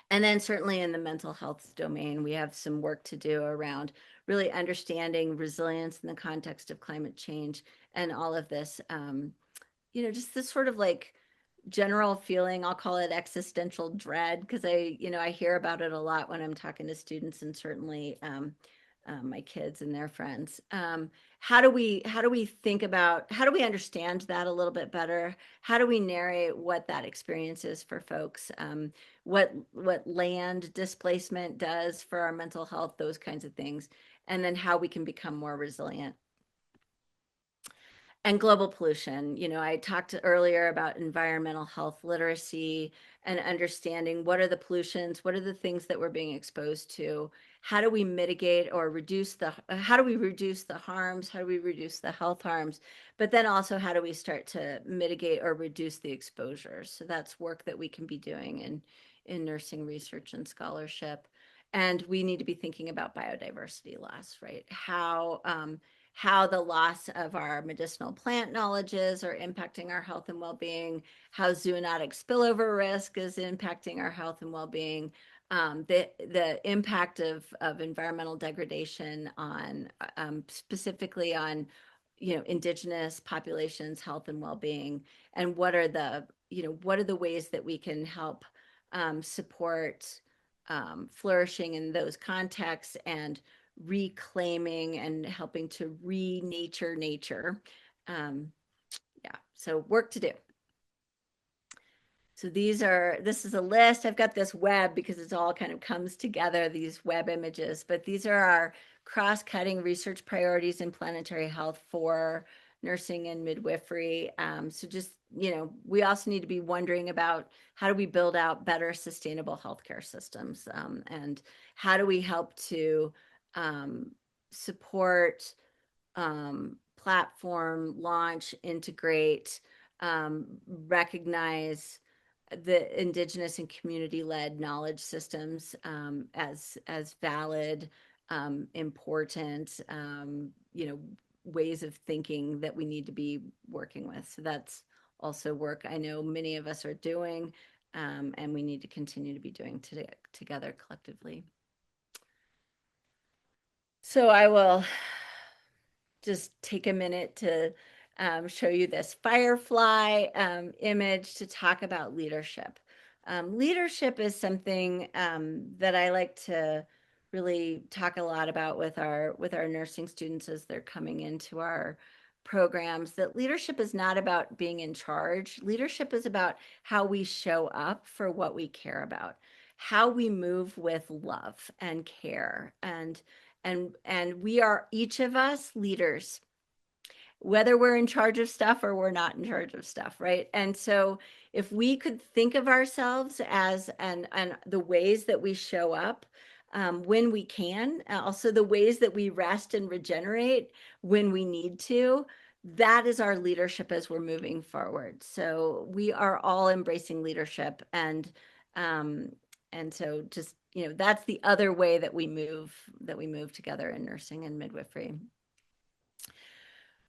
Speaker 5: And then certainly in the mental health domain, we have some work to do around really understanding resilience in the context of climate change and all of this, just this sort of like general feeling, I'll call it existential dread, because I hear about it a lot when I'm talking to students, and certainly my kids and their friends. How do we think about, how do we understand that a little bit better? How do we narrate what that experience is for folks? What land displacement does for our mental health, those kinds of things, and then how we can become more resilient. And global pollution. I talked earlier about environmental health literacy and understanding what are the pollutions, what are the things that we're being exposed to, how do we mitigate or how do we reduce the harms, how do we reduce the health harms, but then also how do we start to mitigate or reduce the exposures. So that's work that we can be doing in nursing research and scholarship. And we need to be thinking about biodiversity loss, right? How the loss of our medicinal plant knowledges are impacting our health and well-being, how zoonotic spillover risk is impacting our health and well-being, the impact of environmental degradation on specifically on indigenous populations' health and well-being, and what are the ways that we can help support flourishing in those contexts, and reclaiming and helping to re-nature nature. Yeah, so work to do. So this is a list. I've got this web because it's all kind of comes together, these web images, but these are our cross-cutting research priorities in planetary health for nursing and midwifery. So just, we also need to be wondering about how do we build out better sustainable healthcare systems, and how do we help to support, platform, launch, integrate, recognize the indigenous and community-led knowledge systems as valid, important, ways of thinking that we need to be working with. So that's also work I know many of us are doing, and we need to continue to be doing together collectively. So I will just take a minute to show you this firefly image to talk about leadership. Leadership is something that I like to really talk a lot about with our nursing students as they're coming into our programs. That leadership is not about being in charge. Leadership is about how we show up for what we care about, how we move with love and care, and we are, each of us, leaders, whether we're in charge of stuff or we're not in charge of stuff, right? And so if we could think of ourselves as and the ways that we show up when we can, also the ways that we rest and regenerate when we need to, that is our leadership as we're moving forward. So we are all embracing leadership, and so just, that's the other way that we move together in nursing and midwifery.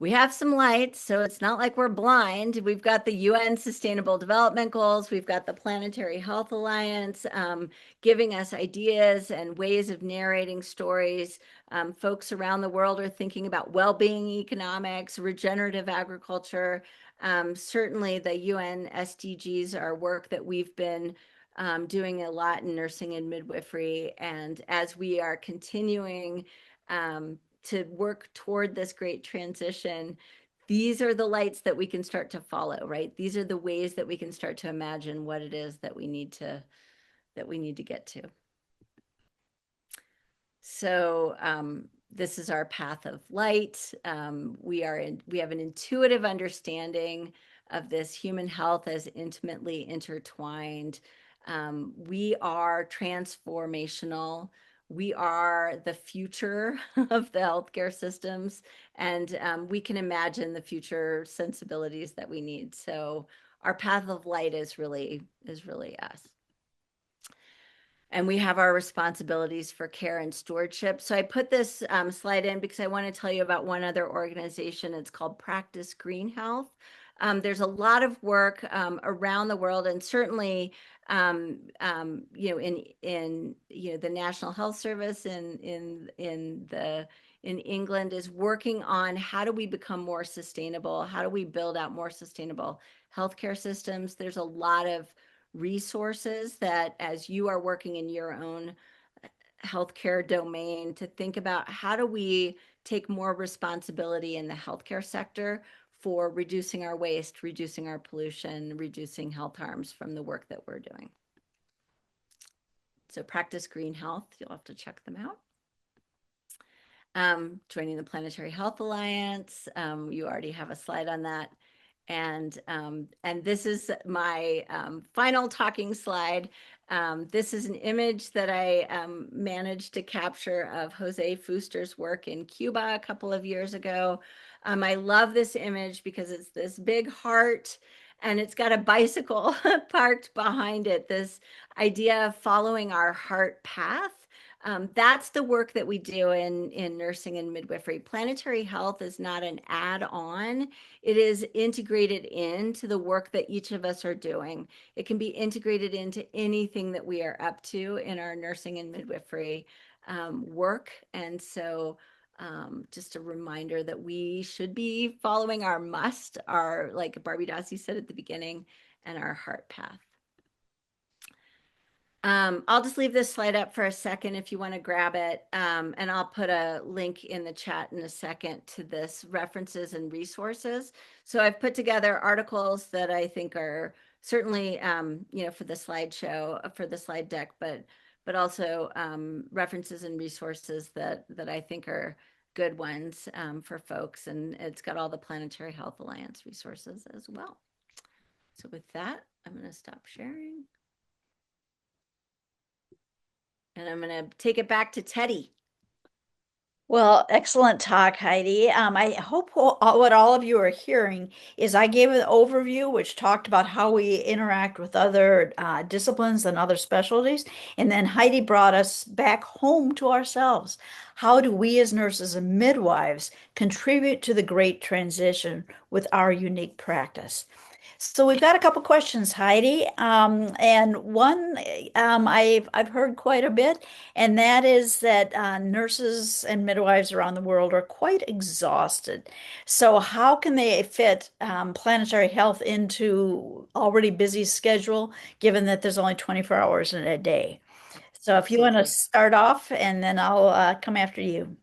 Speaker 5: we have some lights, so it's not like we're blind. We've got the UN Sustainable Development Goals. We've got the Planetary Health Alliance giving us ideas and ways of narrating stories. Folks around the world are thinking about well-being economics, regenerative agriculture. Certainly the UN SDGs are work that we've been doing a lot in nursing and midwifery. And as we are continuing to work toward this great transition, these are the lights that we can start to follow, right? These are the ways that we can start to imagine what it is that we need to get to. So this is our path of light. We have an intuitive understanding of this human health as intimately intertwined. We are transformational. We are the future of the healthcare systems, and we can imagine the future sensibilities that we need. So our path of light is really us. And we have our responsibilities for care and stewardship. So I put this slide in because I want to tell you about one other organization. It's called Practice Green Health. There's a lot of work around the world, and certainly, in the National Health Service in England is working on how do we become more sustainable? How do we build out more sustainable healthcare systems? There's a lot of resources that, as you are working in your own healthcare domain, to think about how do we take more responsibility in the healthcare sector for reducing our waste, reducing our pollution, reducing health harms from the work that we're doing. So Practice Green Health, you'll have to check them out. Joining the Planetary Health Alliance, you already have a slide on that. And this is my final talking slide. This is an image that I managed to capture of Jose Fuster's work in Cuba a couple of years ago. I love this image because it's this big heart and it's got a bicycle parked behind it, this idea of following our heart path. That's the work that we do in nursing and midwifery. Planetary health is not an add-on. It is integrated into the work that each of us are doing. It can be integrated into anything that we are up to in our nursing and midwifery work. And so just a reminder that we should be following our must, like Barbie Dassey said at the beginning, and our heart path. I'll just leave this slide up for a second if you want to grab it, and I'll put a link in the chat in a second to this references and resources. So I've put together articles that I think are certainly, for the slideshow, for the slide deck, but also references and resources that I think are good ones for folks. And it's got all the Planetary Health Alliance resources as well. So with that, I'm going to stop sharing. And I'm going to take it back to Teddy.
Speaker 4: Well, excellent talk, Heidi. I hope what all of you are hearing is I gave an overview which talked about how we interact with other disciplines and other specialties. And then Heidi brought us back home to ourselves. How do we as nurses and midwives contribute to the great transition with our unique practice? So we've got a couple questions, Heidi, and one I've heard quite a bit, and that is that nurses and midwives around the world are quite exhausted. So how can they fit planetary health into already busy schedule, given that there's only 24 hours in a day? So if you want to start off, and then I'll come after you.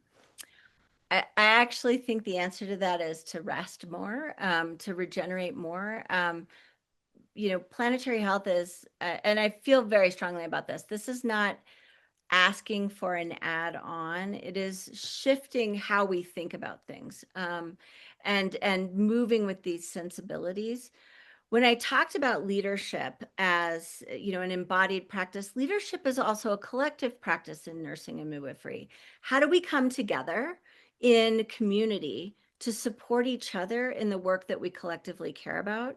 Speaker 5: I actually think the answer to that is to rest more, to regenerate more. Planetary health is, and I feel very strongly about this. This is not asking for an add-on. It is shifting how we think about things, and moving with these sensibilities. When I talked about leadership as, an embodied practice, leadership is also a collective practice in nursing and midwifery. How do we come together in community to support each other in the work that we collectively care about?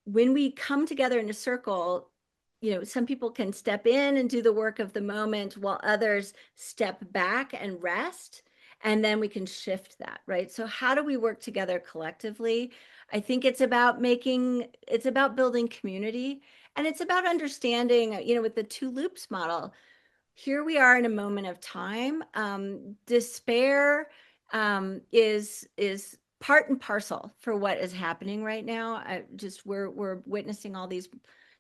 Speaker 5: When we come together in a circle, some people can step in and do the work of the moment while others step back and rest. and then we can shift that, right? So how do we work together collectively? I think it's about building community, and it's about understanding, with the two loops model, here we are in a moment of time. Despair is part and parcel for what is happening right now. We're witnessing all these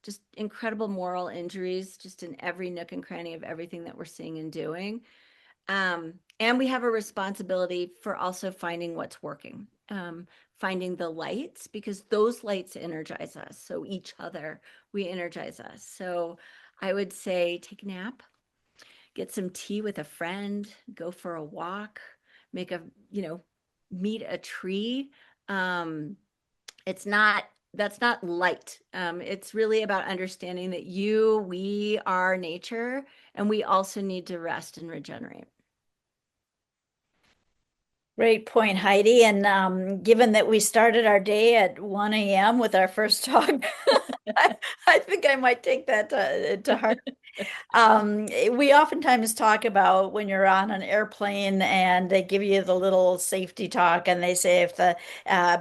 Speaker 5: just incredible moral injuries just in every nook and cranny of everything that we're seeing and doing. And we have a responsibility for also finding what's working, finding the lights, because those lights energize us. So each other, we energize us. So I would say take a nap, get some tea with a friend, go for a walk, make a, meet a tree. Um, that's not light. It's really about understanding that we are nature, and we also need to rest and regenerate.
Speaker 4: Great point, Heidi. And given that we started our day at 1 a.m. with our first talk, I think I might take that to heart. We oftentimes talk about when you're on an airplane and they give you the little safety talk, and they say if the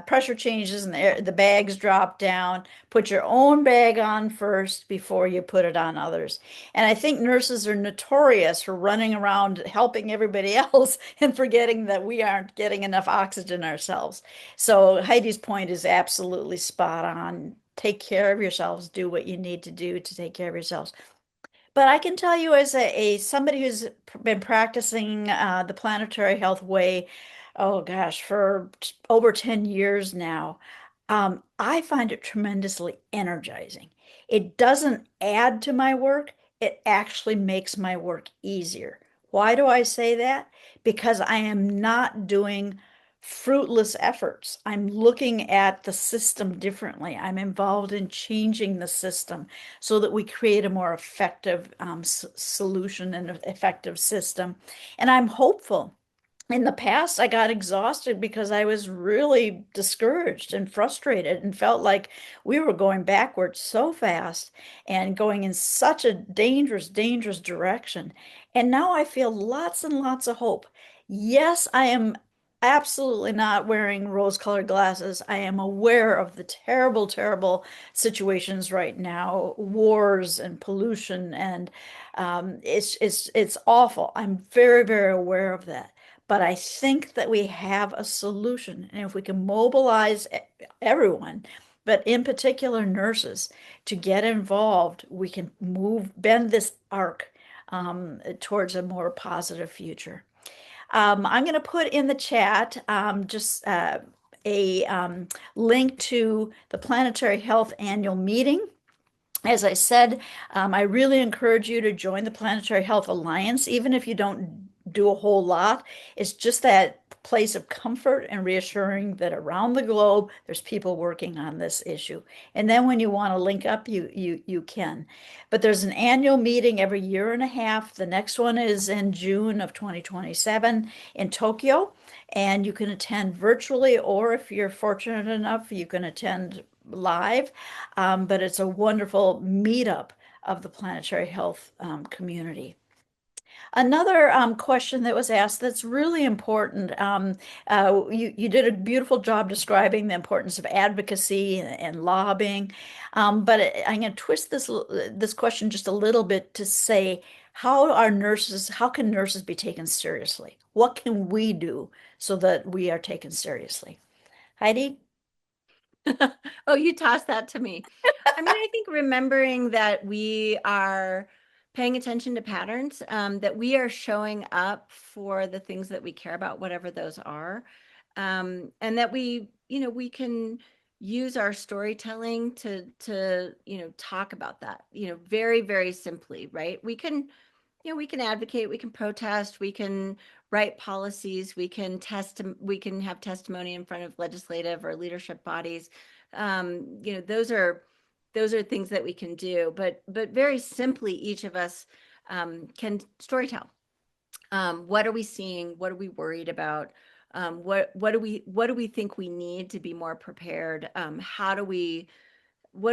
Speaker 4: pressure changes and the bags drop down, put your own bag on first before you put it on others. And I think nurses are notorious for running around helping everybody else and forgetting that we aren't getting enough oxygen ourselves. So Heidi's point is absolutely spot on. Take care of yourselves, do what you need to do to take care of yourselves. But I can tell you as a somebody who's been practicing the planetary health way, oh gosh, for over 10 years now, I find it tremendously energizing. It doesn't add to my work, it actually makes my work easier. Why do I say that? Because I am not doing fruitless efforts. I'm looking at the system differently. I'm involved in changing the system so that we create a more effective solution and effective system. And I'm hopeful. In the past, I got exhausted because I was really discouraged and frustrated and felt like we were going backwards so fast and going in such a dangerous, dangerous direction. And now I feel lots and lots of hope. Yes, I am absolutely not wearing rose-colored glasses. I am aware of the terrible, terrible situations right now, wars and pollution, and it's awful. I'm very, very aware of that. But I think that we have a solution. And if we can mobilize everyone, but in particular nurses, to get involved, we can bend this arc towards a more positive future. I'm going to put in the chat just a link to the Planetary Health Annual Meeting. As I said, I really encourage you to join the Planetary Health Alliance, even if you don't do a whole lot. It's just that place of comfort and reassuring that around the globe, there's people working on this issue. And then when you want to link up, you can. But there's an annual meeting every year and a half. The next one is in June of 2027 in Tokyo. And you can attend virtually, or if you're fortunate enough, you can attend live. But it's a wonderful meetup of the planetary health community. Another question that was asked that's really important. You did a beautiful job describing the importance of advocacy and lobbying, but I'm going to twist this question just a little bit to say, how can nurses be taken seriously? What can we do so that we are taken seriously? Heidi?
Speaker 5: Oh, you tossed that to me. I mean, I think remembering that we are paying attention to patterns, that we are showing up for the things that we care about, whatever those are, and that we can use our storytelling to talk about that, very, very simply, right? We can advocate, we can protest, we can write policies, we can have testimony in front of legislative or leadership bodies. Those are things that we can do, but very simply, each of us can storytell. What are we seeing? What are we worried about? What do we think we need to be more prepared? What do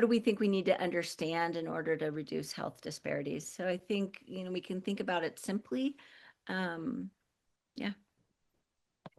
Speaker 5: we think we need to understand in order to reduce health disparities? So I think, we can think about it simply. Yeah.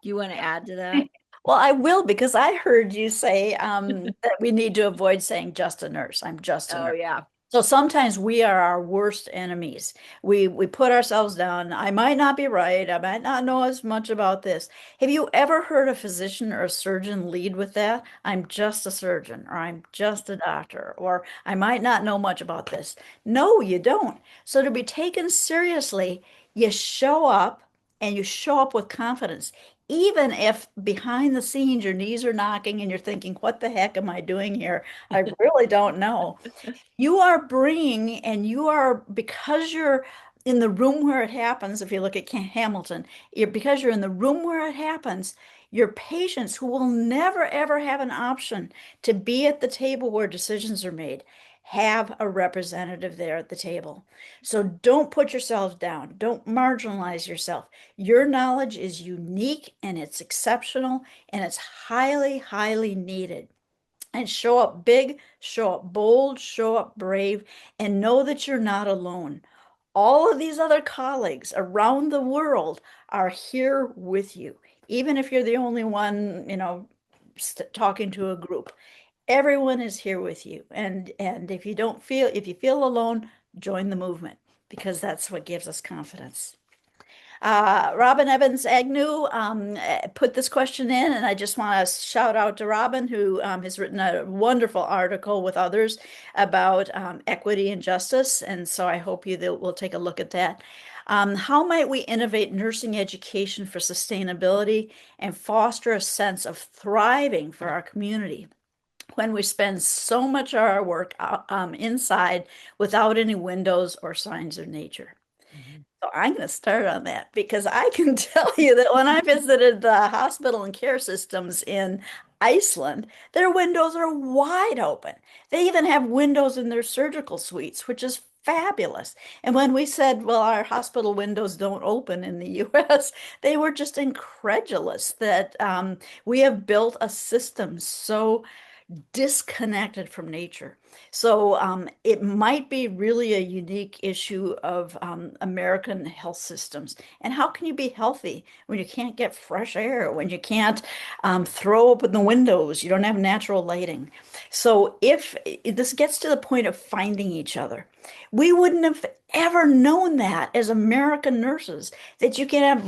Speaker 5: Do you want to add to that?
Speaker 4: Well, I will because I heard you say that we need to avoid saying just a nurse. I'm just a
Speaker 5: Oh,
Speaker 4: nurse.
Speaker 5: yeah.
Speaker 4: So sometimes we are our worst enemies. We put ourselves down. I might not be right. I might not know as much about this. Have you ever heard a physician or a surgeon lead with that? I'm just a surgeon, or I'm just a doctor, or I might not know much about this. No, you don't. So to be taken seriously, you show up and you show up with confidence. Even if behind the scenes your knees are knocking and you're thinking, what the heck am I doing here? I really don't know. You are bringing, and you are, because you're in the room where it happens, if you look at Hamilton, because you're in the room where it happens, your patients who will never ever have an option to be at the table where decisions are made have a representative there at the table. So don't put yourself down. Don't marginalize yourself. Your knowledge is unique and it's exceptional and it's highly, highly needed. And show up big, show up bold, show up brave, and know that you're not alone. All of these other colleagues around the world are here with you, even if you're the only one, talking to a group. Everyone is here with you. And if you feel alone, join the movement because that's what gives us confidence. Robin Evans Agnew put this question in, and I just want to shout out to Robin, who has written a wonderful article with others about equity and justice. And so I hope you will take a look at that. How might we innovate nursing education for sustainability and foster a sense of thriving for our community when we spend so much of our work inside without any windows or signs of nature? So I'm going to start on that because I can tell you that when I visited the hospital and care systems in Iceland, their windows are wide open. They even have windows in their surgical suites, which is fabulous. And when we said, well, our hospital windows don't open in the US, they were just incredulous that we have built a system so disconnected from nature. So it might be really a unique issue of American health systems. And how can you be healthy when you can't get fresh air, when you can't throw open the windows, you don't have natural lighting? So if this gets to the point of finding each other, we wouldn't have ever known that as American nurses, that you can have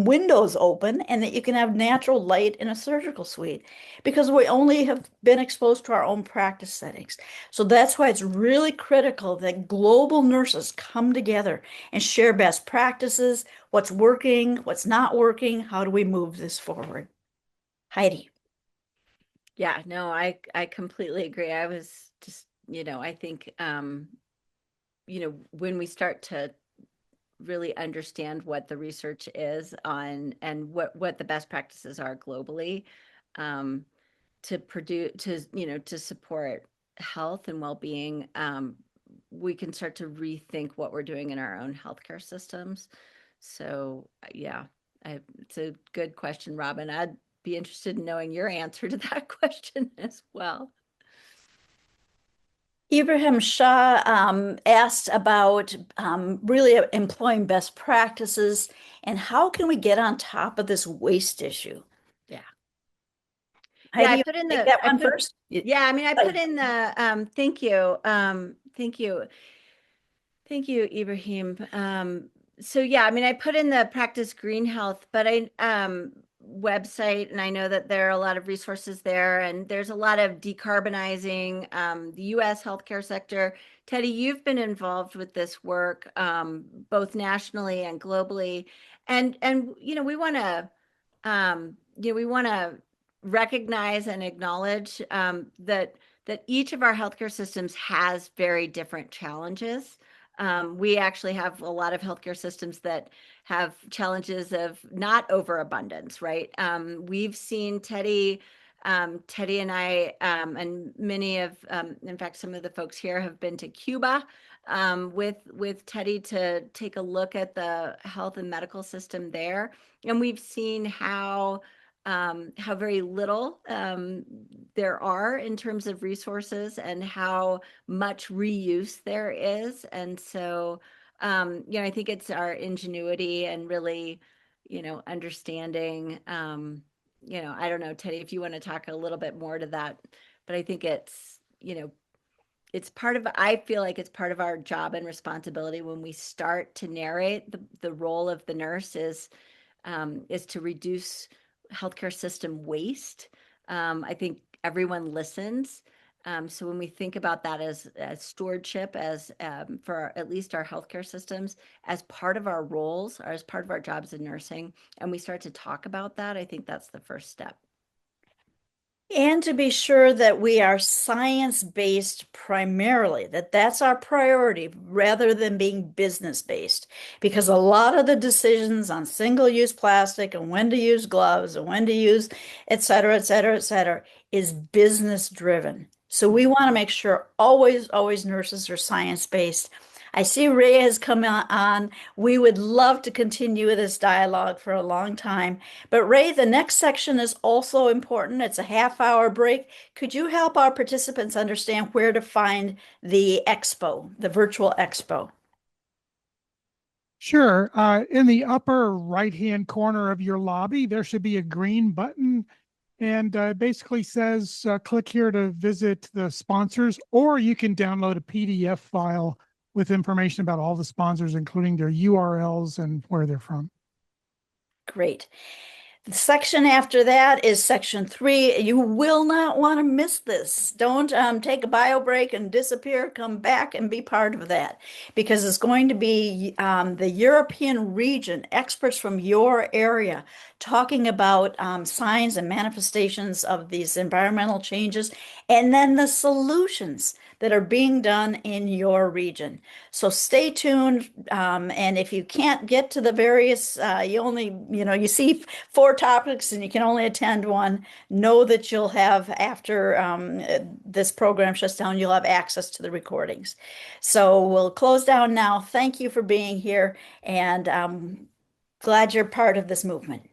Speaker 4: windows open and that you can have natural light in a surgical suite because we only have been exposed to our own practice settings. So that's why it's really critical that global nurses come together and share best practices, what's working, what's not working, how do we move this forward? Heidi.
Speaker 5: Yeah, no, I completely agree. I was just, I think when we start to really understand what the research is on and what the best practices are globally, to produce to support health and well-being, we can start to rethink what we're doing in our own healthcare systems. So yeah, it's a good question, Robin. I'd be interested in knowing your answer to that question as well.
Speaker 4: Ibrahim Shah asked about really employing best practices and how can we get on top of this waste issue?
Speaker 5: Yeah. Yeah,
Speaker 4: Heidi,
Speaker 5: I
Speaker 4: you
Speaker 5: put in
Speaker 4: take
Speaker 5: the
Speaker 4: that
Speaker 5: I
Speaker 4: one
Speaker 5: put
Speaker 4: first?
Speaker 5: yeah, I mean I put in the thank you. Thank you. Thank you, Ibrahim. So yeah, I mean, I put in the Practice Green Health, but I website, and I know that there are a lot of resources there, and there's a lot of decarbonizing the U.S. healthcare sector. Teddy, you've been involved with this work both nationally and globally, and we want to we want to recognize and acknowledge that each of our healthcare systems has very different challenges. We actually have a lot of healthcare systems that have challenges of not overabundance, right? We've seen Teddy and I, and many of, in fact, some of the folks here have been to Cuba with Teddy to take a look at the health and medical system there, and we've seen how very little there are in terms of resources and how much reuse there is. And so, I think it's our ingenuity and really understanding, I don't know, Teddy, if you want to talk a little bit more to that, but I think it's part of, I feel like it's part of our job and responsibility when we start to narrate the role of the nurse is to reduce healthcare system waste. I think everyone listens. So when we think about that as stewardship, as for at least our healthcare systems, as part of our roles, or as part of our jobs in nursing, and we start to talk about that, I think that's the first step.
Speaker 4: And to be sure that we are science-based primarily, that that's our priority rather than being business-based. Because a lot of the decisions on single-use plastic and when to use gloves and when to use et cetera, et cetera, et cetera, is business-driven. So we want to make sure always nurses are science-based. I see Ray has come on. We would love to continue this dialogue for a long time. But Ray, the next section is also important. It's a half-hour break. Could you help our participants understand where to find the expo, the virtual expo?
Speaker 6: Sure. In the upper right-hand corner of your lobby, there should be a green button, and basically says click here to visit the sponsors, or you can download a PDF file with information about all the sponsors, including their URLs and where they're from.
Speaker 4: Great. The section after that is section 3. You will not want to miss this. Don't take a bio break and disappear. Come back and be part of that, because it's going to be the European region, experts from your area, talking about signs and manifestations of these environmental changes, and then the solutions that are being done in your region. So stay tuned. And if you can't get to the various, you see 4 topics and you can only attend one, know that you'll have, after this program shuts down, you'll have access to the recordings. So we'll close down now. Thank you for being here, and glad you're part of this movement.